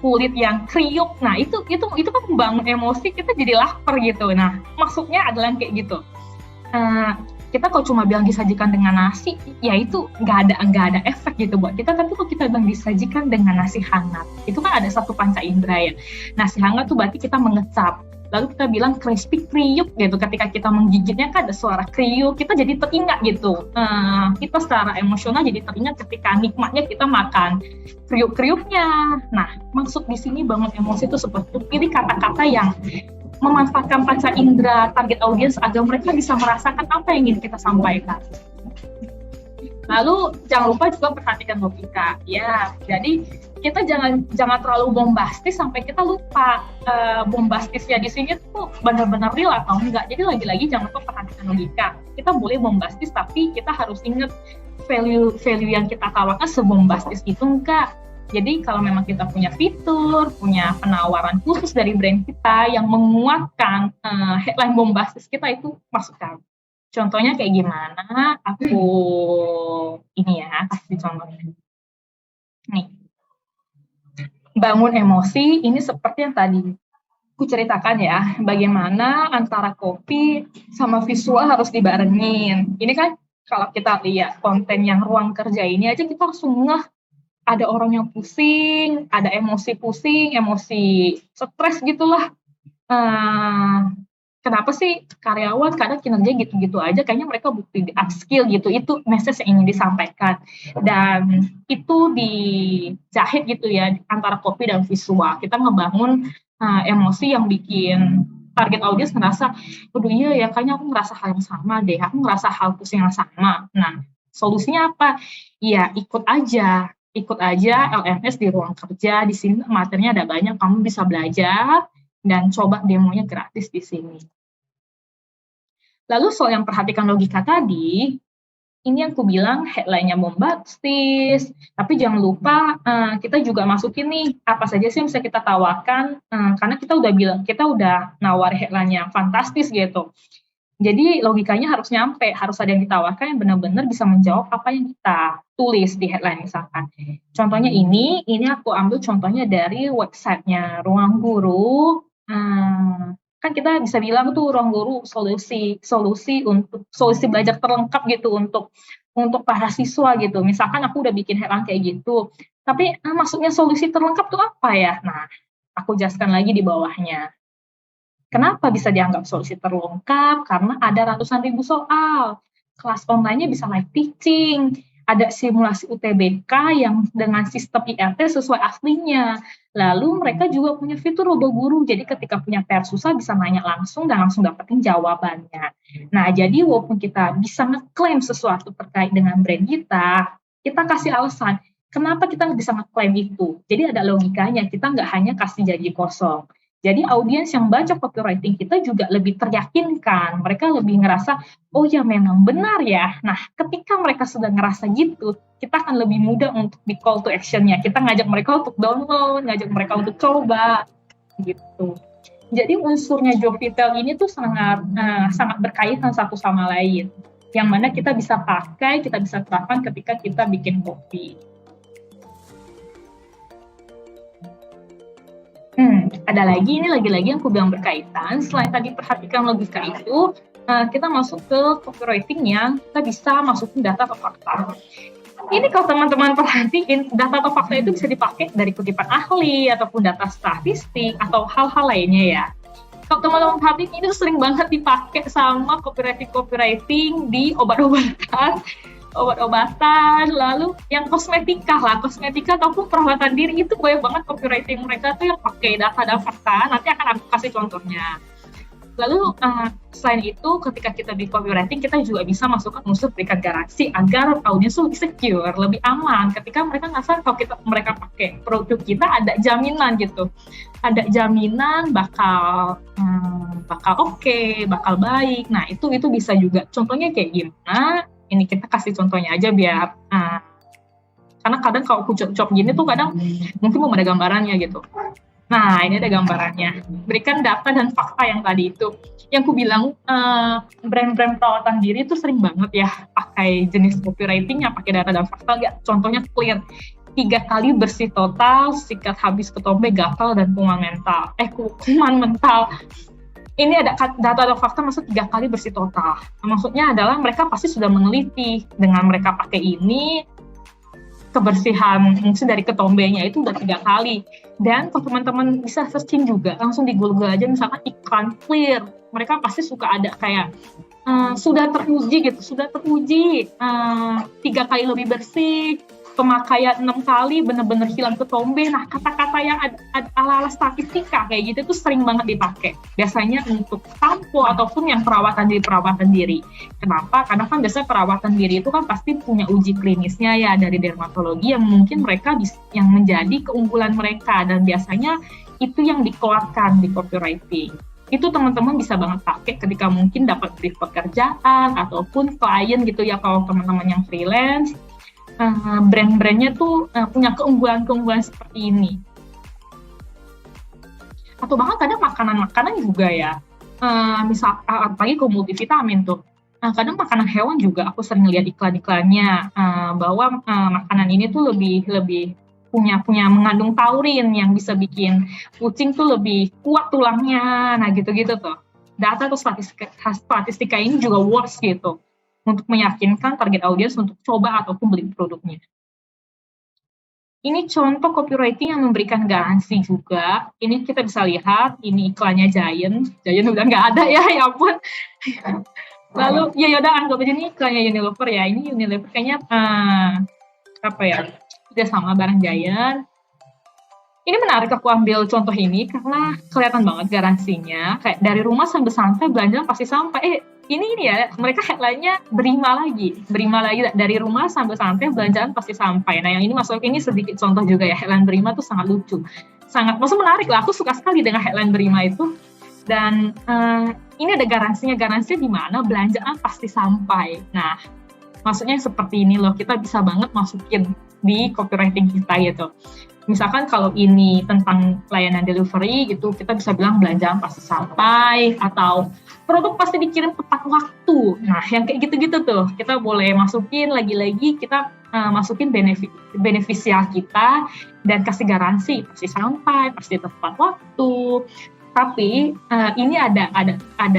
kulit yang kriuk. Nah itu kan membangun emosi, kita jadi lapar gitu. Nah maksudnya adalah kayak gitu. Kita kalau cuma bilang disajikan dengan nasi, ya itu nggak ada efek gitu buat kita. Tapi kalau kita bilang disajikan dengan nasi hangat, itu kan ada satu panca indera ya. Nasi hangat tuh berarti kita mengecap. Lalu kita bilang crispy kriuk gitu, ketika kita menggigitnya kan ada suara kriuk, kita jadi teringat gitu. Kita secara emosional jadi teringat ketika nikmatnya kita makan kriuk-kriuknya. Nah, maksud di sini bangun emosi itu seperti itu, pilih kata-kata yang memanfaatkan panca indera target audiens agar mereka bisa merasakan apa yang ingin kita sampaikan. Lalu jangan lupa juga perhatikan logika. Ya, jadi kita jangan terlalu bombastis sampai kita lupa bombastisnya di sini tuh benar-benar real atau enggak. Jadi lagi-lagi jangan lupa perhatikan logika. Kita boleh bombastis tapi kita harus ingat value yang kita tawarkan sebombastis itu enggak. Jadi kalau memang kita punya fitur, punya penawaran khusus dari brand kita yang menguatkan headline bombastis kita, itu masukkan. Contohnya kayak gimana? Aku ini ya, kasih contohnya. Nih, bangun emosi ini seperti yang tadi aku ceritakan ya, bagaimana antara copy sama visual harus dibarengin. Ini kan kalau kita lihat konten yang ruang kerja ini aja kita langsung ngeh, ada orang yang pusing, ada emosi pusing, emosi stres gitulah. Kenapa sih karyawan kadang kinerja gitu-gitu aja, kayaknya mereka butuh di upskill gitu, itu message yang ingin disampaikan. Dan itu dijahit gitu ya, antara copy dan visual. Kita ngebangun emosi yang bikin target audiens ngerasa, aduh iya ya, kayaknya aku ngerasa hal yang sama deh, aku ngerasa hal pusing yang sama. Nah, solusinya apa? Ya ikut aja LMS di ruang kerja, di sini materinya ada banyak, kamu bisa belajar, dan coba demonya gratis di sini. Lalu soal yang perhatikan logika tadi, ini yang aku bilang headline-nya bombastis, tapi jangan lupa kita juga masukin nih apa saja sih yang bisa kita tawarkan, karena kita udah nawar headline yang fantastis gitu. Jadi logikanya harus nyampe, harus ada yang ditawarkan yang benar-benar bisa menjawab apa yang kita tulis di headline misalkan. Contohnya ini aku ambil contohnya dari websitenya Ruang Guru. Kan kita bisa bilang tuh Ruang Guru solusi belajar terlengkap gitu untuk para siswa gitu. Misalkan aku udah bikin headline kayak gitu, tapi maksudnya solusi terlengkap tuh apa ya? Nah, aku jelaskan lagi di bawahnya. Kenapa bisa dianggap solusi terlengkap? Karena ada ratusan ribu soal. Kelas online-nya bisa live teaching, ada simulasi UTBK yang dengan sistem IRT sesuai aslinya. Lalu mereka juga punya fitur robo guru, jadi ketika punya PR susah bisa nanya langsung dan langsung dapetin jawabannya. Nah, jadi walaupun kita bisa ngeklaim sesuatu terkait dengan brand kita kasih alasan kenapa kita bisa ngeklaim itu. Jadi ada logikanya, kita nggak hanya kasih janji kosong. Jadi audiens yang baca copywriting kita juga lebih teryakinkan, mereka lebih ngerasa, oh ya memang benar ya. Nah, ketika mereka sudah ngerasa gitu, kita akan lebih mudah untuk di call to action-nya. Kita ngajak mereka untuk download, ngajak mereka untuk coba, gitu. Jadi unsurnya job retail ini tuh sangat berkaitan satu sama lain. Yang mana kita bisa pakai, kita bisa terapkan ketika kita bikin copy. Ada lagi, ini lagi-lagi yang aku bilang berkaitan. Selain tadi perhatikan logika itu, kita masuk ke copywriting yang kita bisa masukin data atau fakta. Ini kalau teman-teman perhatiin, data atau fakta itu bisa dipakai dari kutipan ahli, ataupun data statistik, atau hal-hal lainnya ya. Kalau teman-teman perhatiin, ini sering banget dipakai sama copywriting di obat-obatan, lalu yang kosmetika ataupun perawatan diri itu banyak banget copywriting mereka tuh yang pakai data dan fakta. Nanti akan aku kasih contohnya. Lalu selain itu ketika kita di copywriting kita juga bisa masukkan unsur berikan garansi agar audiens lebih secure, lebih aman ketika mereka ngerasa kalau mereka pakai produk kita ada jaminan gitu, ada jaminan bakal oke, bakal baik. Nah itu bisa juga. Contohnya kayak gimana? Ini kita kasih contohnya aja biar karena kadang kalau aku job gini tuh kadang mungkin mau ada gambarannya gitu. Nah ini ada gambarannya, berikan data dan fakta yang tadi itu yang aku bilang brand-brand perawatan diri itu sering banget ya pakai jenis copywriting yang pakai data dan fakta. Contohnya clear, 3 kali bersih total, sikat habis ketombe, gatal dan kuman mental. Ini ada data atau fakta maksud 3 kali bersih total. Maksudnya adalah mereka pasti sudah meneliti dengan mereka pakai ini kebersihan dari ketombenya itu udah 3 kali. Dan kalau teman-teman bisa searching juga langsung di Google aja misalkan iklan clear, mereka pasti suka ada kayak sudah teruji 3 kali lebih bersih, pemakaian 6 kali benar-benar hilang ketombe. Nah, kata-kata yang ala-ala statistika kayak gitu itu sering banget dipakai. Biasanya untuk sampo ataupun yang perawatan diri. Kenapa? Karena kan biasanya perawatan diri itu kan pasti punya uji klinisnya ya dari dermatologi yang mungkin mereka yang menjadi keunggulan mereka dan biasanya itu yang dikeluarkan di copywriting. Itu teman-teman bisa banget pakai ketika mungkin dapat brief pekerjaan ataupun klien gitu ya kalau teman-teman yang freelance. Brand-brandnya tuh punya keunggulan-keunggulan seperti ini. Atau bahkan kadang makanan-makanan juga ya. Misal apalagi ke multivitamin tuh. Kadang makanan hewan juga aku sering lihat iklan-iklannya bahwa makanan ini tuh lebih punya mengandung taurin yang bisa bikin kucing tuh lebih kuat tulangnya. Nah gitu-gitu tuh. Data atau statistika ini juga works gitu untuk meyakinkan target audiens untuk coba ataupun beli produknya. Ini contoh copywriting yang memberikan garansi juga. Ini kita bisa lihat, ini iklannya Giant udah nggak ada ya ampun. Lalu ya udah anggap aja ini iklannya Unilever ya. Ini Unilever kayaknya udah sama barang Giant. Ini menarik aku ambil contoh ini karena kelihatan banget garansinya. Kayak dari rumah sambil santai belanja pasti sampai. Ini ya, mereka headline-nya berima lagi dari rumah sambil santai belanjaan pasti sampai. Nah yang ini masuk ini sedikit contoh juga ya, headline berima tuh sangat lucu, maksud menarik lah. Aku suka sekali dengan headline berima itu. Dan ini ada garansinya di mana belanjaan pasti sampai. Nah maksudnya seperti ini loh, kita bisa banget masukin di copywriting kita gitu. Misalkan kalau ini tentang layanan delivery gitu, kita bisa bilang belanjaan pasti sampai, atau produk pasti dikirim tepat waktu. Nah, yang kayak gitu-gitu tuh, kita boleh masukin lagi-lagi, kita masukin beneficial kita, dan kasih garansi, pasti sampai, pasti tepat waktu. Tapi ini ada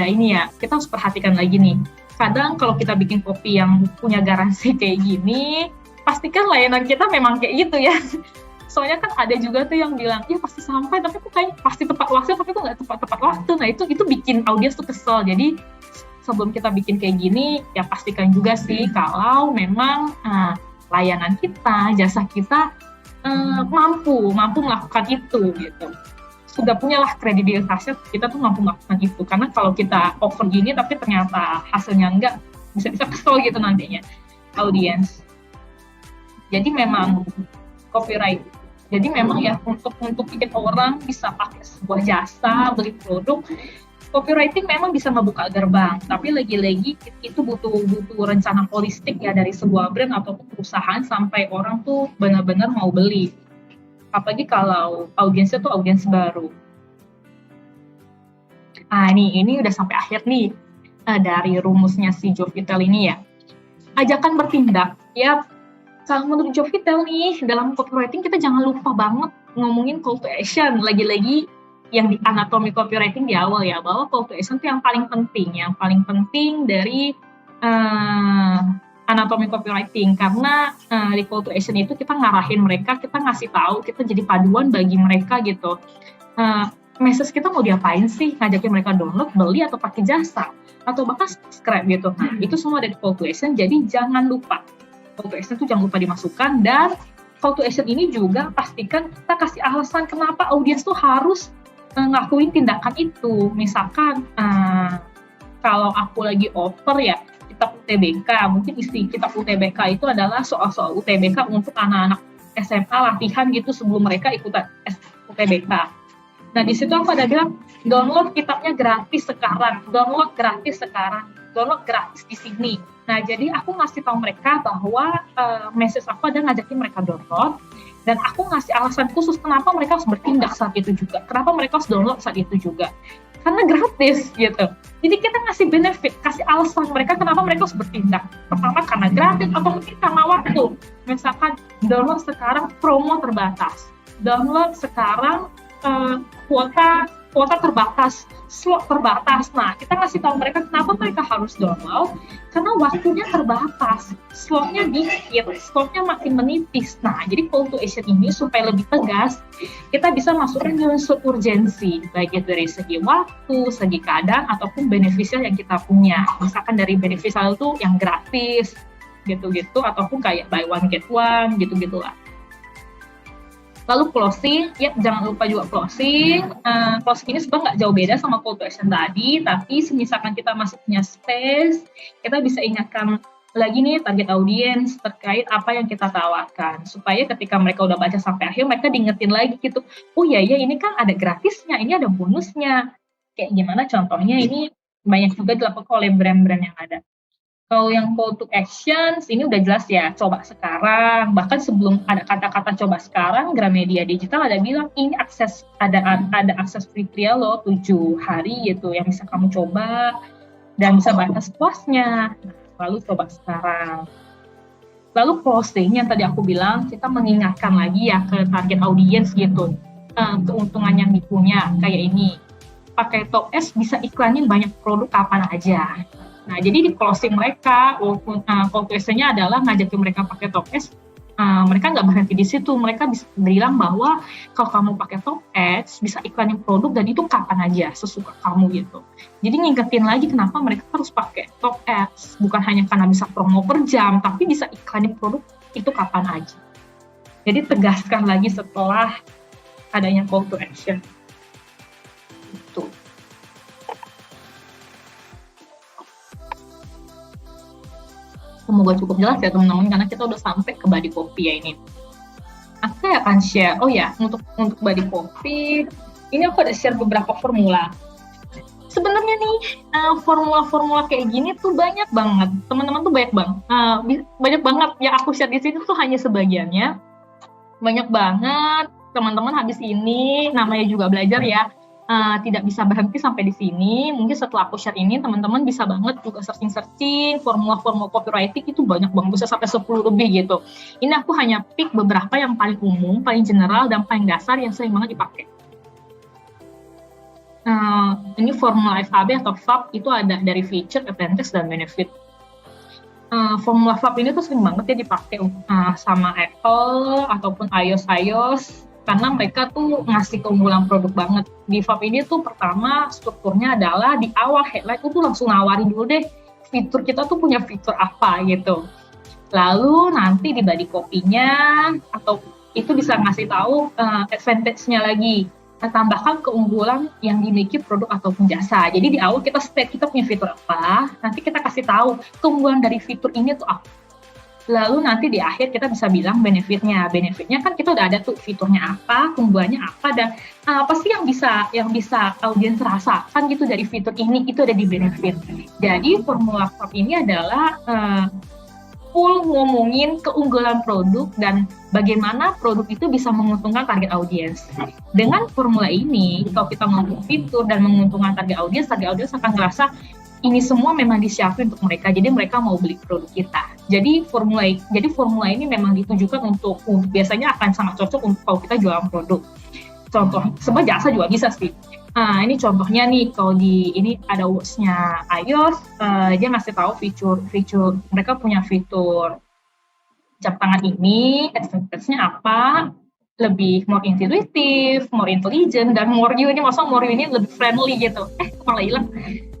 ini ya, kita harus perhatikan lagi nih. Kadang kalau kita bikin copy yang punya garansi kayak gini, pastikan layanan kita memang kayak gitu ya. Soalnya kan ada juga tuh yang bilang, ya pasti sampai, tapi kok kayak pasti tepat waktu, tapi kok nggak tepat waktu. Nah itu bikin audiens tuh kesel. Jadi sebelum kita bikin kayak gini, ya pastikan juga sih kalau memang layanan kita, jasa kita mampu melakukan itu gitu. Sudah punyalah kredibilitasnya, kita tuh mampu melakukan itu. Karena kalau kita over gini tapi ternyata hasilnya enggak, bisa kesel gitu nantinya audiens. Jadi memang copyright. Jadi memang ya untuk bikin orang bisa pakai sebuah jasa, beli produk, copywriting memang bisa membuka gerbang. Tapi lagi-lagi itu butuh rencana holistik ya dari sebuah brand ataupun perusahaan sampai orang tuh benar-benar mau beli. Apalagi kalau audiensnya tuh audiens baru. Ini udah sampai akhir nih dari rumusnya si Jovitel ini ya. Ajakan bertindak ya. Kalau menurut Jovitel nih, dalam copywriting kita jangan lupa banget ngomongin call to action. Lagi-lagi yang di anatomi copywriting di awal ya, bahwa call to action itu yang paling penting. Yang paling penting dari anatomi copywriting. Karena di call to action itu kita ngarahin mereka, kita ngasih tahu, kita jadi paduan bagi mereka gitu. Message kita mau diapain sih? Ngajakin mereka download, beli, atau pakai jasa. Atau bahkan subscribe gitu. Itu semua ada di call to action, jadi jangan lupa. Call to action itu jangan lupa dimasukkan, dan call to action ini juga pastikan kita kasih alasan kenapa audiens tuh harus ngakuin tindakan itu. Misalkan kalau aku lagi offer ya kitab UTBK, mungkin isi kitab UTBK itu adalah soal-soal UTBK untuk anak-anak SMA latihan gitu sebelum mereka ikutan UTBK. Nah di situ aku ada bilang download kitabnya gratis sekarang, download gratis di sini. Nah, jadi aku ngasih tahu mereka bahwa message aku ada ngajakin mereka download, dan aku ngasih alasan khusus kenapa mereka harus bertindak saat itu juga, kenapa mereka harus download saat itu juga. Karena gratis gitu. Jadi kita ngasih benefit, kasih alasan mereka kenapa mereka harus bertindak. Pertama karena gratis, atau mungkin karena waktu. Misalkan download sekarang promo terbatas, download sekarang kuota terbatas, slot terbatas. Nah, kita ngasih tahu mereka kenapa mereka harus download, karena waktunya terbatas, slotnya dikit, slotnya makin menipis. Nah, jadi call to action ini supaya lebih tegas, kita bisa masukkan unsur urgensi, baik itu dari segi waktu, segi keadaan, ataupun beneficial yang kita punya. Misalkan dari beneficial itu yang gratis, gitu-gitu, ataupun kayak buy one get one, gitu-gitu lah. Lalu closing, ya jangan lupa juga closing. Closing ini sebenarnya nggak jauh beda sama call to action tadi, tapi misalkan kita masih punya space, kita bisa ingatkan lagi nih target audiens terkait apa yang kita tawarkan, supaya ketika mereka udah baca sampai akhir, mereka diingetin lagi gitu, oh iya ini kan ada gratisnya, ini ada bonusnya. Kayak gimana contohnya, ini banyak juga dilakukan oleh brand-brand yang ada. Kalau yang call to actions ini udah jelas ya, coba sekarang. Bahkan sebelum ada kata-kata coba sekarang, Gramedia Digital ada bilang ini ada akses free trial loh 7 hari gitu yang bisa kamu coba dan bisa batas puasnya. Lalu coba sekarang. Lalu closing yang tadi aku bilang, kita mengingatkan lagi ya ke target audience gitu. Keuntungan yang dipunya kayak ini. Pakai Top S bisa iklanin banyak produk kapan aja. Nah, jadi di closing mereka, walaupun call to action-nya adalah ngajakin mereka pakai Top S, mereka nggak berhenti di situ. Mereka bisa bilang bahwa kalau kamu pakai Top S, bisa iklanin produk dan itu kapan aja, sesuka kamu gitu. Jadi ngingetin lagi kenapa mereka harus pakai Top S. Bukan hanya karena bisa promo per jam, tapi bisa iklanin produk itu kapan aja. Jadi tegaskan lagi setelah adanya call to action. Itu. Semoga cukup jelas ya teman-teman, karena kita udah sampai ke body copy ya ini. Aku akan share, untuk body copy, ini aku ada share beberapa formula. Sebenarnya nih formula-formula kayak gini tuh banyak banget, teman-teman tuh banyak banget yang aku share di sini tuh hanya sebagiannya. Banyak banget teman-teman habis ini, namanya juga belajar ya. Tidak bisa berhenti sampai di sini. Mungkin setelah aku share ini, teman-teman bisa banget juga searching formula-formula copywriting itu banyak banget, bisa sampai 10 lebih gitu. Ini aku hanya pick beberapa yang paling umum, paling general, dan paling dasar yang sering banget dipakai. Ini formula FAB atau FAB itu ada dari feature, advantage, dan benefit. Formula FAB ini tuh sering banget ya dipakai sama Apple ataupun iOS, karena mereka tuh ngasih keunggulan produk banget. Di FAB ini tuh pertama strukturnya adalah di awal headline itu langsung nawarin dulu deh fitur kita tuh punya fitur apa gitu. Lalu nanti di body copy-nya atau itu bisa ngasih tahu advantage-nya lagi. Tambahkan keunggulan yang dimiliki produk ataupun jasa. Jadi di awal kita state kita punya fitur apa, nanti kita kasih tahu keunggulan dari fitur ini tuh apa. Lalu nanti di akhir kita bisa bilang benefitnya. Benefitnya kan kita udah ada tuh fiturnya apa, keunggulannya apa, dan apa sih yang bisa audiens rasakan gitu dari fitur ini, itu ada di benefit. Jadi formula FAB ini adalah full ngomongin keunggulan produk dan bagaimana produk itu bisa menguntungkan target audiens. Dengan formula ini, kalau kita ngomong fitur dan menguntungkan target audiens akan ngerasa ini semua memang disiapin untuk mereka, jadi mereka mau beli produk kita. Jadi formula ini memang ditujukan untuk biasanya akan sangat cocok untuk kalau kita jualan produk. Contoh, sebenarnya jasa juga bisa sih. Ini contohnya nih, kalau ini ada words-nya iOS, dia ngasih tahu fitur mereka punya fitur jam tangan ini, advantage-nya apa, lebih more intuitive, more intelligent, dan more you ini lebih friendly gitu. Malah hilang.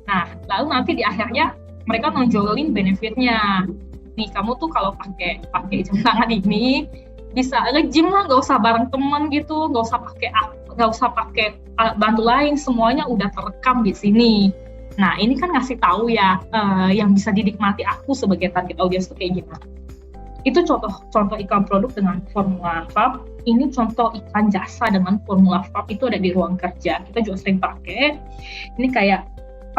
Nah, lalu nanti di akhirnya mereka nonjolin benefitnya. Nih, kamu tuh kalau pakai jam tangan ini bisa nge-gym lah, nggak usah bareng teman gitu, nggak usah pakai alat bantu lain, semuanya udah terekam di sini. Nah, ini kan ngasih tahu ya yang bisa dinikmati aku sebagai target audiens itu kayak gimana. Itu contoh iklan produk dengan formula FAB. Ini contoh iklan jasa dengan formula FAB, itu ada di ruang kerja. Kita juga sering pakai. Ini kayak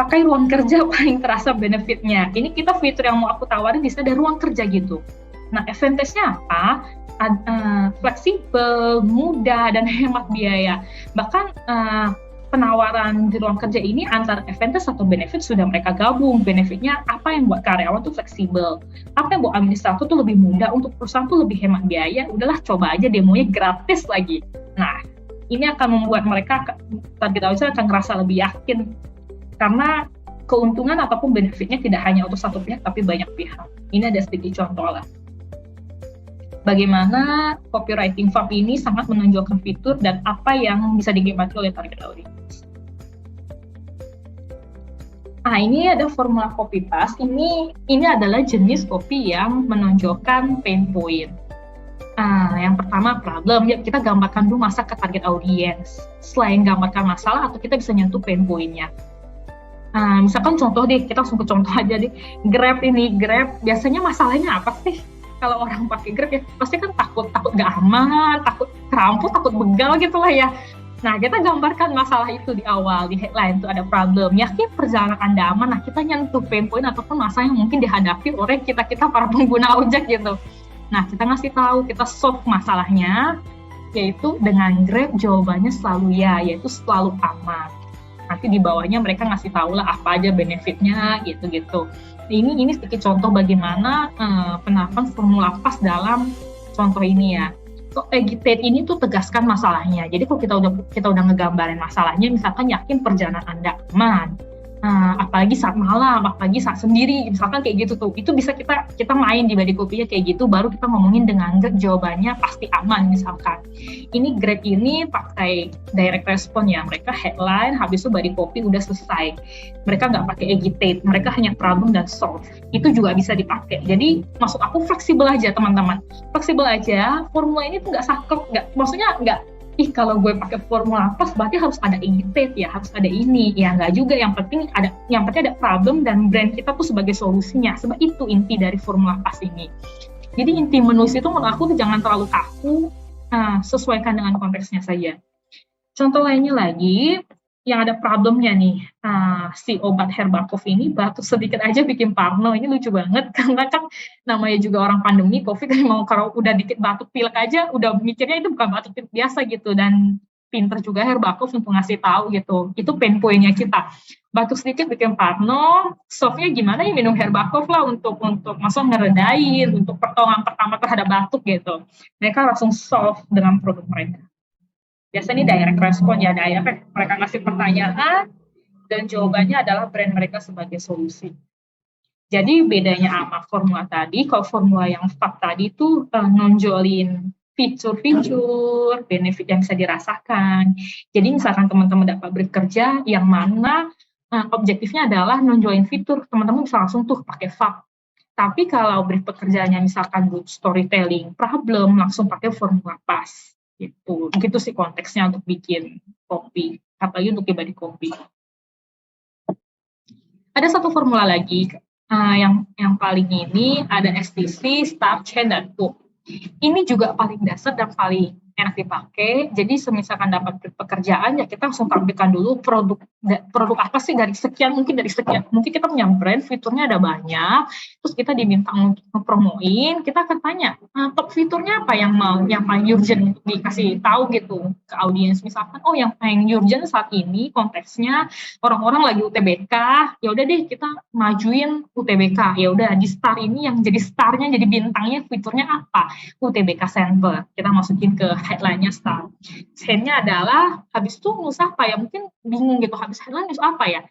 pakai ruang kerja paling terasa benefitnya. Ini kita fitur yang mau aku tawarin bisa ada ruang kerja gitu. Nah, advantage-nya apa? Fleksibel, mudah, dan hemat biaya. Bahkan penawaran di ruang kerja ini antara advantage atau benefit sudah mereka gabung. Benefitnya apa yang buat karyawan tuh fleksibel, apa yang buat administrator tuh lebih mudah, untuk perusahaan tuh lebih hemat biaya. Udahlah, coba aja demonya gratis lagi. Nah, ini akan membuat mereka target audiens akan ngerasa lebih yakin karena keuntungan ataupun benefitnya tidak hanya untuk satu pihak tapi banyak pihak. Ini ada sedikit contoh lah. Bagaimana copywriting FAB ini sangat menonjolkan fitur dan apa yang bisa dinikmati oleh target audience. Ini ada formula copy paste. Ini adalah jenis copy yang menonjolkan pain point. Yang pertama problem, ya kita gambarkan dulu masa ke target audience. Selain gambarkan masalah, atau kita bisa nyentuh pain point-nya. Misalkan contoh deh, kita langsung ke contoh aja deh. Grab biasanya masalahnya apa sih? Kalau orang pakai Grab ya pasti kan takut gak aman, takut terampuk, takut begal gitu lah ya. Nah, kita gambarkan masalah itu di awal, di headline itu ada problem. Yakin perjalanan Anda aman, nah kita nyentuh pain point ataupun masalah yang mungkin dihadapi oleh kita para pengguna ojek gitu. Nah, kita ngasih tahu, kita solve masalahnya, yaitu dengan Grab jawabannya selalu ya, yaitu selalu aman. Nanti di bawahnya mereka ngasih tahu lah apa aja benefitnya gitu-gitu. Ini sedikit contoh bagaimana penerapan formula FAB dalam contoh ini ya. So, agitate ini tuh tegaskan masalahnya. Jadi kalau kita udah ngegambarin masalahnya, misalkan yakin perjalanan Anda aman, apalagi saat malam, apalagi saat sendiri, misalkan kayak gitu tuh, itu bisa kita main di body copy-nya kayak gitu, baru kita ngomongin dengan Grab jawabannya pasti aman misalkan. Ini Grab ini pakai direct response ya, mereka headline, habis itu body copy udah selesai. Mereka nggak pakai agitate, mereka hanya problem dan solve. Itu juga bisa dipakai. Jadi maksud aku fleksibel aja teman-teman, fleksibel aja. Formula ini tuh nggak saklek, maksudnya nggak ih kalau gue pakai formula pas berarti harus ada imitate ya, harus ada ini. Ya nggak juga, yang penting ada problem dan brand kita tuh sebagai solusinya. Sebab itu inti dari formula pas ini. Jadi inti menulis itu menurut aku tuh jangan terlalu kaku, sesuaikan dengan konteksnya saja. Contoh lainnya lagi, yang ada problemnya nih, si obat Herbakov ini batuk sedikit aja bikin parno. Ini lucu banget karena kan namanya juga orang pandemi COVID, mau kalau udah dikit batuk pilek aja udah mikirnya itu bukan batuk pilek biasa gitu. Dan pinter juga Herbakov untuk ngasih tahu gitu, itu pain point-nya kita. Batuk sedikit bikin parno, solve-nya gimana ya, minum Herbakov lah untuk masuk ngeredain, untuk pertolongan pertama terhadap batuk gitu. Mereka langsung solve dengan produk mereka. Biasanya ini direct respon ya, mereka ngasih pertanyaan dan jawabannya adalah brand mereka sebagai solusi. Jadi bedanya sama formula tadi, kalau formula yang FAB tadi itu nonjolin fitur-fitur, benefit yang bisa dirasakan. Jadi misalkan teman-teman dapat brief kerja yang mana objektifnya adalah nonjolin fitur, teman-teman bisa langsung tuh pakai FAB. Tapi kalau brief pekerjaannya misalkan good storytelling, problem, langsung pakai formula PAS. Gitu sih konteksnya untuk bikin copy, apalagi untuk pribadi copy. Ada satu formula lagi yang paling ini ada STC, start, chain, dan hook. Ini juga paling dasar dan paling enak dipakai. Jadi semisalkan dapat pekerjaan ya kita langsung tampilkan dulu produk apa sih dari sekian, mungkin kita punya brand, fiturnya ada banyak, terus kita diminta untuk ngepromoin, kita akan tanya top fiturnya apa yang paling urgent untuk dikasih tahu gitu ke audiens. Misalkan yang paling urgent saat ini konteksnya orang-orang lagi UTBK, ya udah deh kita majuin UTBK. Ya udah di star ini yang jadi starnya, jadi bintangnya fiturnya apa? UTBK Center. Kita masukin ke headline-nya star. Chain-nya adalah habis itu nulis apa ya? Mungkin bingung gitu, habis headline nulis apa ya?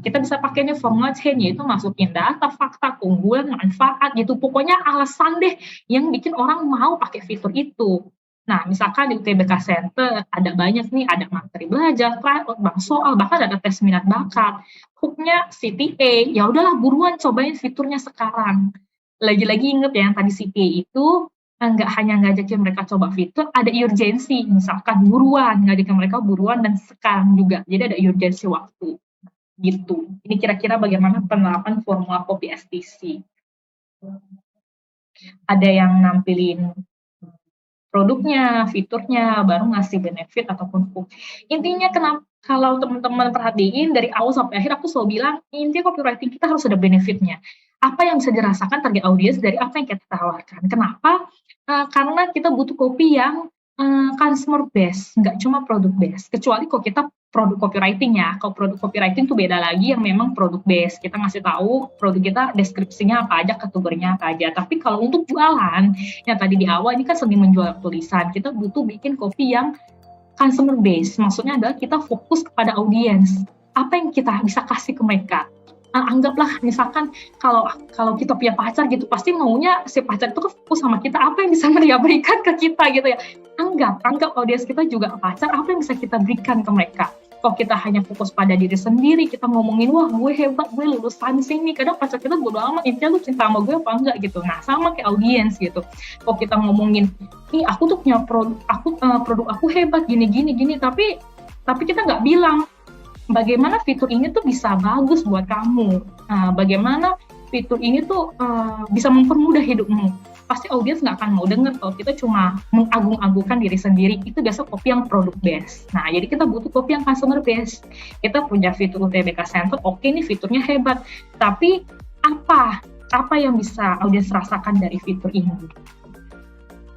Kita bisa pakai formula chain, yaitu masukin data, fakta, keunggulan, manfaat gitu. Pokoknya alasan deh yang bikin orang mau pakai fitur itu. Nah, misalkan di UTBK Center ada banyak nih, ada materi belajar, tryout, bank soal, bahkan ada tes minat bakat. Hook-nya CTA, ya udahlah buruan cobain fiturnya sekarang. Lagi-lagi inget ya, yang tadi CTA itu nggak hanya ngajakin mereka coba fitur, ada urgensi, misalkan buruan, ngajakin mereka buruan dan sekarang juga. Jadi ada urgensi waktu. Gitu. Ini kira-kira bagaimana penerapan formula copy STC. Ada yang nampilin produknya, fiturnya, baru ngasih benefit ataupun hook. Intinya kalau teman-teman perhatiin dari awal sampai akhir aku selalu bilang, intinya copywriting kita harus ada benefitnya. Apa yang bisa dirasakan target audiens dari apa yang kita tawarkan. Kenapa? Karena kita butuh copy yang consumer based, nggak cuma product based. Kecuali kalau kita produk copywriting ya. Kalau produk copywriting itu beda lagi yang memang produk based. Kita ngasih tahu produk kita deskripsinya apa aja, kategorinya apa aja. Tapi kalau untuk jualan, yang tadi di awal ini kan seni menjual tulisan. Kita butuh bikin copy yang consumer based. Maksudnya adalah kita fokus kepada audiens. Apa yang kita bisa kasih ke mereka. Anggaplah misalkan kalau kita punya pacar gitu, pasti maunya si pacar itu fokus sama kita, apa yang bisa dia berikan ke kita gitu ya. Anggap audiens kita juga pacar, apa yang bisa kita berikan ke mereka. Kalau kita hanya fokus pada diri sendiri, kita ngomongin, wah gue hebat, gue lulusan sini, kadang pacar kita bodo amat, intinya lu cinta sama gue apa enggak gitu. Nah sama kayak audiens gitu. Kalau kita ngomongin, nih aku tuh punya produk aku hebat gini, tapi kita nggak bilang bagaimana fitur ini tuh bisa bagus buat kamu, bagaimana fitur ini tuh bisa mempermudah hidupmu. Pasti audiens nggak akan mau dengar kalau kita cuma mengagung-agungkan diri sendiri. Itu biasa copy yang product based. Nah, jadi kita butuh copy yang customer based. Kita punya fitur UTBK Center, oke nih fiturnya hebat, tapi apa yang bisa audiens rasakan dari fitur ini?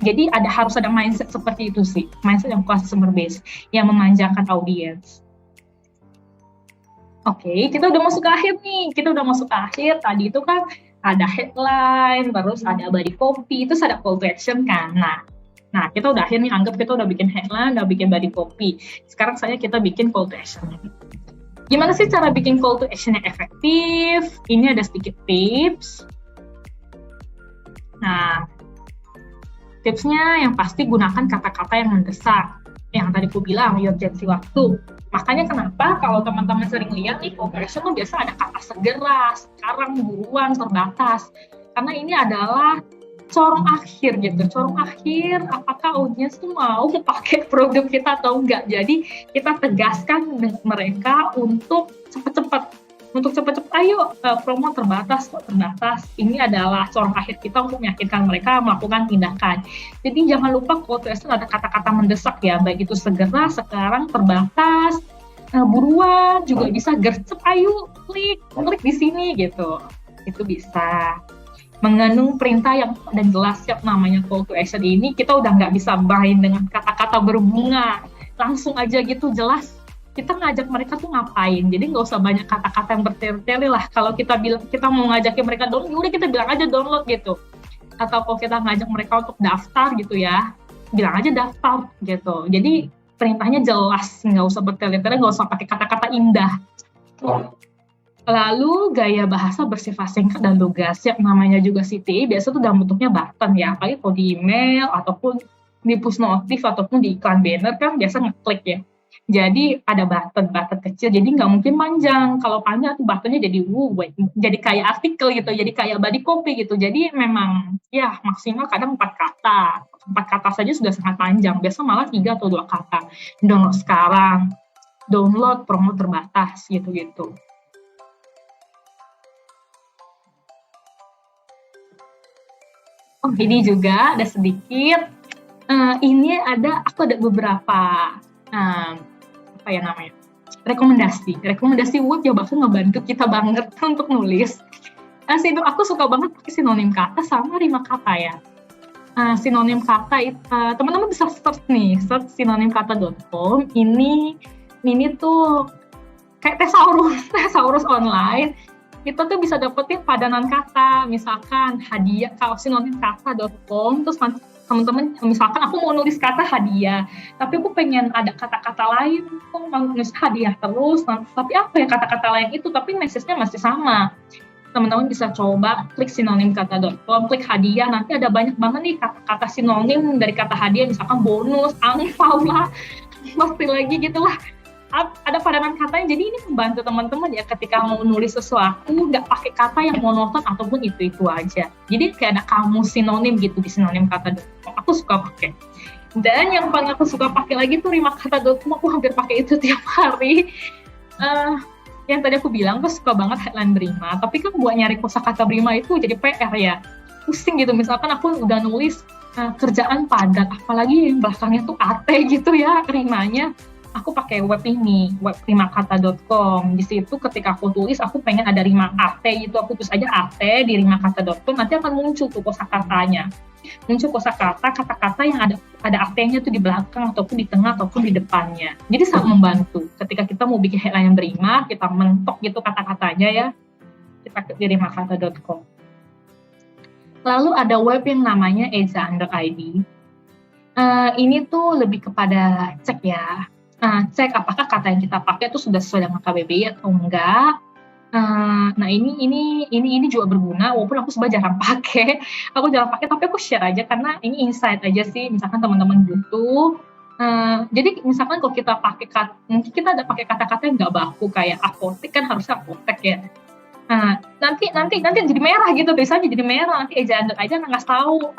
Jadi harus ada mindset seperti itu sih, mindset yang customer based, yang memanjakan audiens. Oke, kita udah masuk ke akhir. Tadi itu kan ada headline, terus ada body copy, terus ada call to action kan. Nah, kita udah akhir nih, anggap kita udah bikin headline, udah bikin body copy. Sekarang kita bikin call to action. Gimana sih cara bikin call to action yang efektif? Ini ada sedikit tips. Nah, tipsnya yang pasti gunakan kata-kata yang mendesak. Yang tadi aku bilang, urgensi waktu. Makanya kenapa kalau teman-teman sering lihat nih, call to action tuh biasa ada kata segera, sekarang, buruan, terbatas. Karena ini adalah corong akhir gitu, corong akhir apakah audiens tuh mau pakai produk kita atau enggak. Jadi kita tegaskan mereka untuk cepat-cepat ayo promo terbatas kok terbatas. Ini adalah corong akhir kita untuk meyakinkan mereka melakukan tindakan. Jadi jangan lupa call to action ada kata-kata mendesak ya, baik itu segera, sekarang, terbatas, buruan, juga bisa gercep, ayo klik di sini gitu. Itu bisa mengandung perintah yang dan jelas ya. Namanya call to action ini kita udah nggak bisa main dengan kata-kata berbunga, langsung aja gitu jelas kita ngajak mereka tuh ngapain. Jadi nggak usah banyak kata-kata yang bertele-tele lah. Kalau kita bilang kita mau ngajakin mereka download, udah kita bilang aja download gitu. Atau kalau kita ngajak mereka untuk daftar gitu ya, bilang aja daftar gitu. Jadi perintahnya jelas, nggak usah bertele-tele, nggak usah pakai kata-kata indah. Lalu gaya bahasa bersifat singkat dan lugas, ya namanya juga CTA biasa tuh dalam bentuknya button ya, apalagi kalau di email ataupun di push notif ataupun di iklan banner kan biasa ngeklik ya. Jadi ada button kecil, jadi nggak mungkin panjang. Kalau panjang tuh buttonnya jadi kayak artikel gitu, jadi kayak body copy gitu. Jadi memang ya maksimal kadang 4 kata. 4 kata saja sudah sangat panjang. Biasa malah 3 atau 2 kata. Download sekarang, download promo terbatas gitu-gitu. Oh, ini juga ada sedikit. Aku ada beberapa apa ya namanya, rekomendasi web yang bakal ngebantu kita banget untuk nulis. Aku suka banget pakai sinonim kata sama rima kata ya. Sinonim kata teman-teman bisa search sinonimkata.com. Ini tuh kayak thesaurus online. Kita tuh bisa dapetin padanan kata, misalkan hadiah, kalau sinonimkata.com, terus nanti teman-teman, misalkan aku mau nulis kata hadiah, tapi aku pengen ada kata-kata lain, aku mau nulis hadiah terus, tapi apa ya kata-kata lain itu, tapi message-nya masih sama. Teman-teman bisa coba klik sinonimkata.com, klik hadiah, nanti ada banyak banget nih kata-kata sinonim dari kata hadiah, misalkan bonus, angpau lah, pasti lagi gitulah. Ada padanan katanya, jadi ini membantu teman-teman ya ketika mau nulis sesuatu, nggak pakai kata yang monoton ataupun itu aja. Jadi kayak ada kamus sinonim gitu di sinonim kata. Aku suka pakai. Dan yang paling aku suka pakai lagi tuh rima kata.com, aku hampir pakai itu tiap hari. Yang tadi aku bilang, aku suka banget headline berima, tapi kan buat nyari kosakata berima itu jadi PR ya. Pusing gitu, misalkan aku udah nulis kerjaan padat, apalagi yang belakangnya tuh AT gitu ya rimanya. Aku pakai web rimakata.com. Di situ ketika aku tulis, aku pengen ada rima AT gitu, aku tulis aja AT di rimakata.com, nanti akan muncul tuh kosakatanya. Muncul kosakata, kata-kata yang ada AT-nya tuh di belakang ataupun di tengah ataupun di depannya. Jadi sangat membantu. Ketika kita mau bikin headline yang berima, kita mentok gitu kata-katanya ya, kita di rimakata.com. Lalu ada web yang namanya Eza_ID. Ini tuh lebih kepada cek ya. Cek apakah kata yang kita pakai itu sudah sesuai dengan KBBI atau enggak. Nah ini juga berguna, walaupun aku sebenarnya jarang pakai. Tapi aku share aja karena ini insight aja sih. Misalkan teman-teman butuh. Jadi misalkan kalau kita mungkin kita ada pakai kata-kata yang nggak baku kayak apotek, kan harusnya apotek ya. Nanti jadi merah gitu, biasanya jadi merah, nanti ejaan aja nggak tahu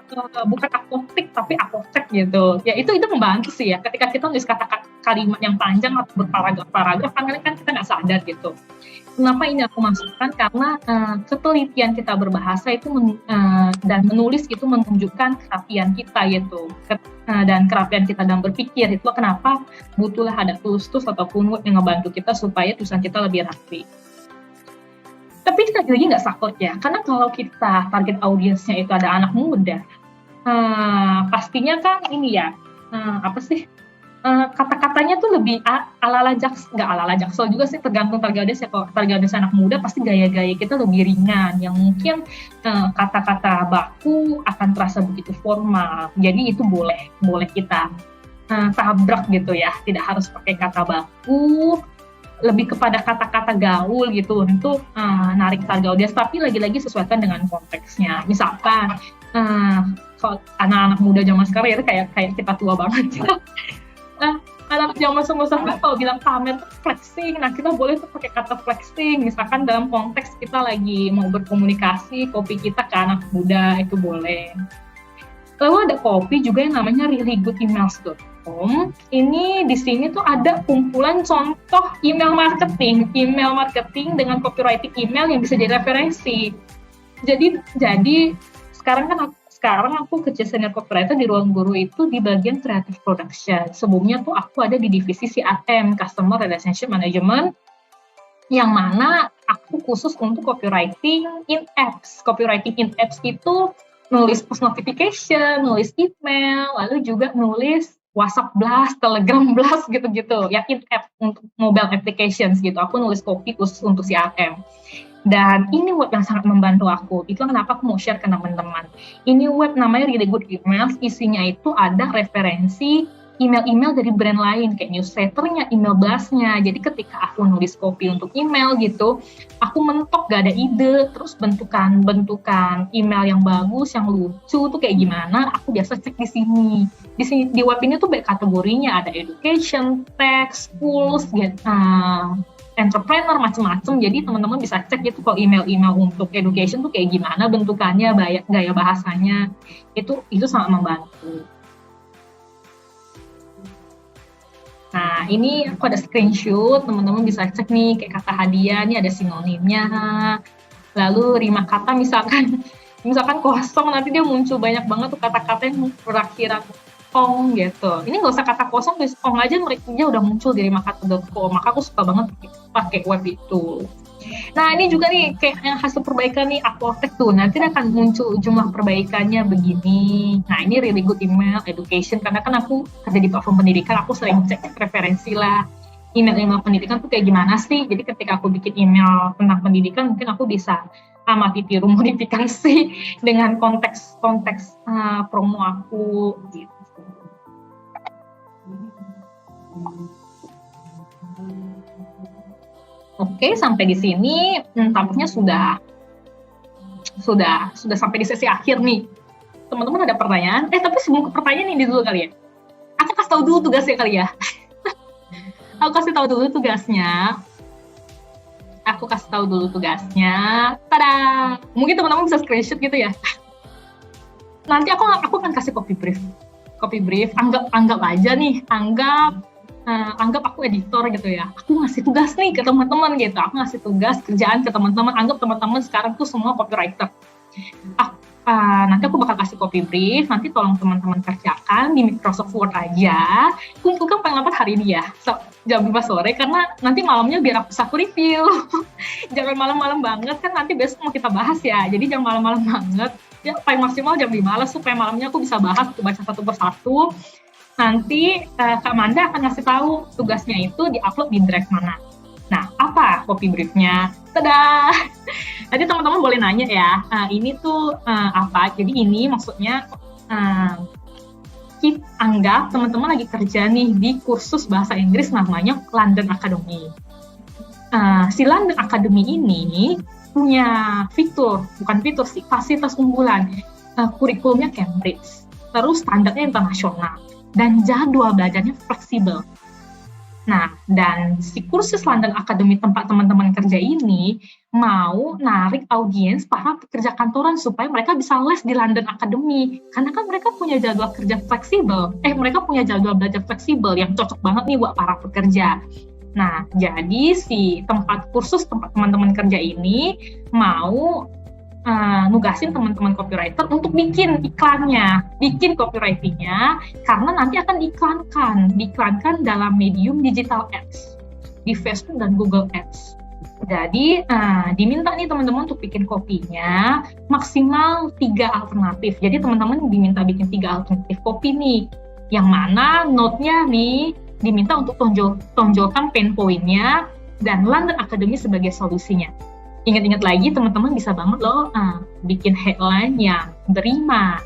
bukan apotek tapi apotek gitu. Ya itu membantu sih ya, ketika kita nulis kata-kata kalimat yang panjang atau berparagraf kan kita nggak sadar gitu. Kenapa ini aku masukkan? Karena ketelitian kita berbahasa itu dan menulis itu menunjukkan kerapian kita gitu, dan kerapian kita dalam berpikir. Itu kenapa butuhlah ada tools ataupun web yang ngebantu kita supaya tulisan kita lebih rapi. Tapi lagi nggak saklek ya, karena kalau kita target audiensnya itu ada anak muda, pastinya kan ini ya, kata-katanya tuh lebih nggak ala-ala jaksel juga sih, tergantung target audiens ya. Kalau target audiens anak muda, pasti gaya-gaya kita lebih ringan, yang mungkin kata-kata baku akan terasa begitu formal, jadi itu boleh kita tabrak gitu ya, tidak harus pakai kata baku, lebih kepada kata-kata gaul gitu untuk narik target audiens, tapi lagi-lagi sesuaikan dengan konteksnya. Misalkan kalau anak-anak muda zaman sekarang itu kayak kita tua banget. anak zaman sekarang kalau bilang pamer tuh flexing. Nah, kita boleh tuh pakai kata flexing. Misalkan dalam konteks kita lagi mau berkomunikasi, kopi kita ke anak muda, itu boleh. Lalu ada kopi juga yang namanya reallygoodemails.com. Ini di sini tuh ada kumpulan contoh email marketing dengan copywriting email yang bisa jadi referensi. Jadi sekarang aku kerja senior copywriter di Ruang Guru itu di bagian creative production. Sebelumnya tuh aku ada di divisi CRM, Customer Relationship Management, yang mana aku khusus untuk copywriting in apps. Copywriting in apps itu nulis push notification, nulis email, lalu juga nulis WhatsApp blast, Telegram blast gitu-gitu. Ya in app untuk mobile applications gitu. Aku nulis copy khusus untuk CRM. Dan ini web yang sangat membantu aku. Itu kenapa aku mau share ke teman-teman. Ini web namanya Really Good Emails. Isinya itu ada referensi email-email dari brand lain, kayak newsletternya, email blastnya. Jadi ketika aku nulis copy untuk email gitu, aku mentok gak ada ide, terus bentukan email yang bagus, yang lucu tuh kayak gimana, aku biasa cek di sini. Di web ini tuh banyak kategorinya, ada education, text, schools, entrepreneur, macam-macam. Jadi teman-teman bisa cek gitu kalau email-email untuk education tuh kayak gimana bentukannya, gaya bahasanya. Itu sangat membantu. Nah, ini aku ada screenshot, teman-teman bisa cek nih, kayak kata hadiah, ini ada sinonimnya. Lalu rima kata misalkan kosong, nanti dia muncul banyak banget tuh kata-kata yang berakhiran ong gitu. Ini nggak usah kata kosong, tulis ong aja, mereka udah muncul di rimakata.com. Maka aku suka banget pakai web itu. Nah, ini juga nih kayak yang hasil perbaikan nih Upwortech tuh. Nanti akan muncul jumlah perbaikannya begini. Nah, ini Really Good Email Education, karena kan aku kerja di platform pendidikan, aku sering cek referensi lah. Email pendidikan tuh kayak gimana sih? Jadi ketika aku bikin email tentang pendidikan, mungkin aku bisa amati tiru modifikasi dengan konteks promo aku gitu. Oke, sampai di sini tampaknya sudah sampai di sesi akhir nih. Teman-teman ada pertanyaan? Tapi sebelum ke pertanyaan ini dulu kali ya. Aku kasih tahu dulu tugasnya kali ya. Aku kasih tahu dulu tugasnya. Tada! Mungkin teman-teman bisa screenshot gitu ya. Nanti aku akan kasih copy brief. Anggap aja nih, anggap aku editor gitu ya. Aku ngasih tugas nih ke teman-teman gitu. Aku ngasih tugas kerjaan ke teman-teman. Anggap teman-teman sekarang tuh semua copywriter. Nanti aku bakal kasih copy brief. Nanti tolong teman-teman kerjakan di Microsoft Word aja. Kumpulkan paling lambat hari ini ya, jam 5 sore. Karena nanti malamnya biar aku bisa review. Jangan malam-malam banget, kan nanti besok mau kita bahas ya. Jadi jangan malam-malam banget. Ya paling maksimal jam 5 lah, supaya malamnya aku bisa bahas, aku baca satu persatu. Nanti Kak Manda akan ngasih tahu tugasnya itu di-upload di drive mana. Nah, apa copy briefnya? Tada! Nanti teman-teman boleh nanya ya, ini tuh apa? Jadi ini maksudnya kita anggap teman-teman lagi kerja nih di kursus bahasa Inggris namanya London Academy. Si London Academy ini punya fasilitas unggulan. Kurikulumnya Cambridge, terus standarnya internasional, dan jadwal belajarnya fleksibel. Nah, dan si kursus London Academy tempat teman-teman kerja ini mau narik audiens para pekerja kantoran supaya mereka bisa les di London Academy. Karena kan mereka punya jadwal kerja fleksibel. Mereka punya jadwal belajar fleksibel yang cocok banget nih buat para pekerja. Nah, jadi si tempat teman-teman kerja ini mau nugasin teman-teman copywriter untuk bikin iklannya, bikin copywritingnya, karena nanti akan diiklankan dalam medium digital ads, di Facebook dan Google Ads. Jadi diminta nih teman-teman untuk bikin kopinya maksimal 3 alternatif. Jadi teman-teman diminta bikin 3 alternatif kopi nih, yang mana note-nya nih diminta untuk tonjolkan pain point-nya dan London Academy sebagai solusinya. Ingat-ingat lagi, teman-teman bisa banget loh bikin headline yang berima,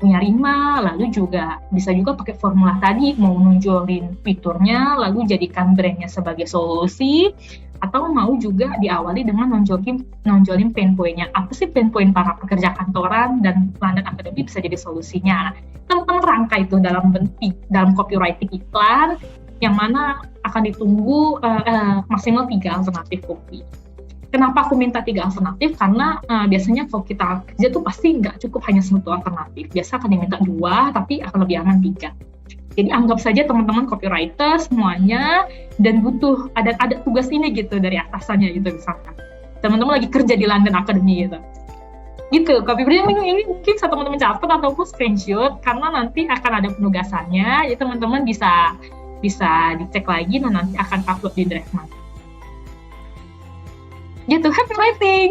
punya rima, lalu juga bisa juga pakai formula tadi, mau nunjolin fiturnya, lalu jadikan brandnya sebagai solusi, atau mau juga diawali dengan nonjolin pain point-nya. Apa sih pain point para pekerja kantoran, dan London Academy bisa jadi solusinya. Teman-teman memang rangka itu dalam copywriting iklan yang mana akan ditunggu maksimal 3 alternatif copy. Kenapa aku minta 3 alternatif? Karena biasanya kalau kita kerja tuh pasti nggak cukup hanya 1 alternatif. Biasa akan diminta 2, tapi akan lebih aman 3. Jadi anggap saja teman-teman copywriter semuanya dan butuh ada tugas ini gitu dari atasannya gitu misalkan. Teman-teman lagi kerja di London Academy gitu. Gitu, copywriting ini mungkin teman-teman catat ataupun screenshot karena nanti akan ada penugasannya. Jadi teman-teman bisa dicek lagi dan nanti akan upload di Drive. Gitu, happy writing.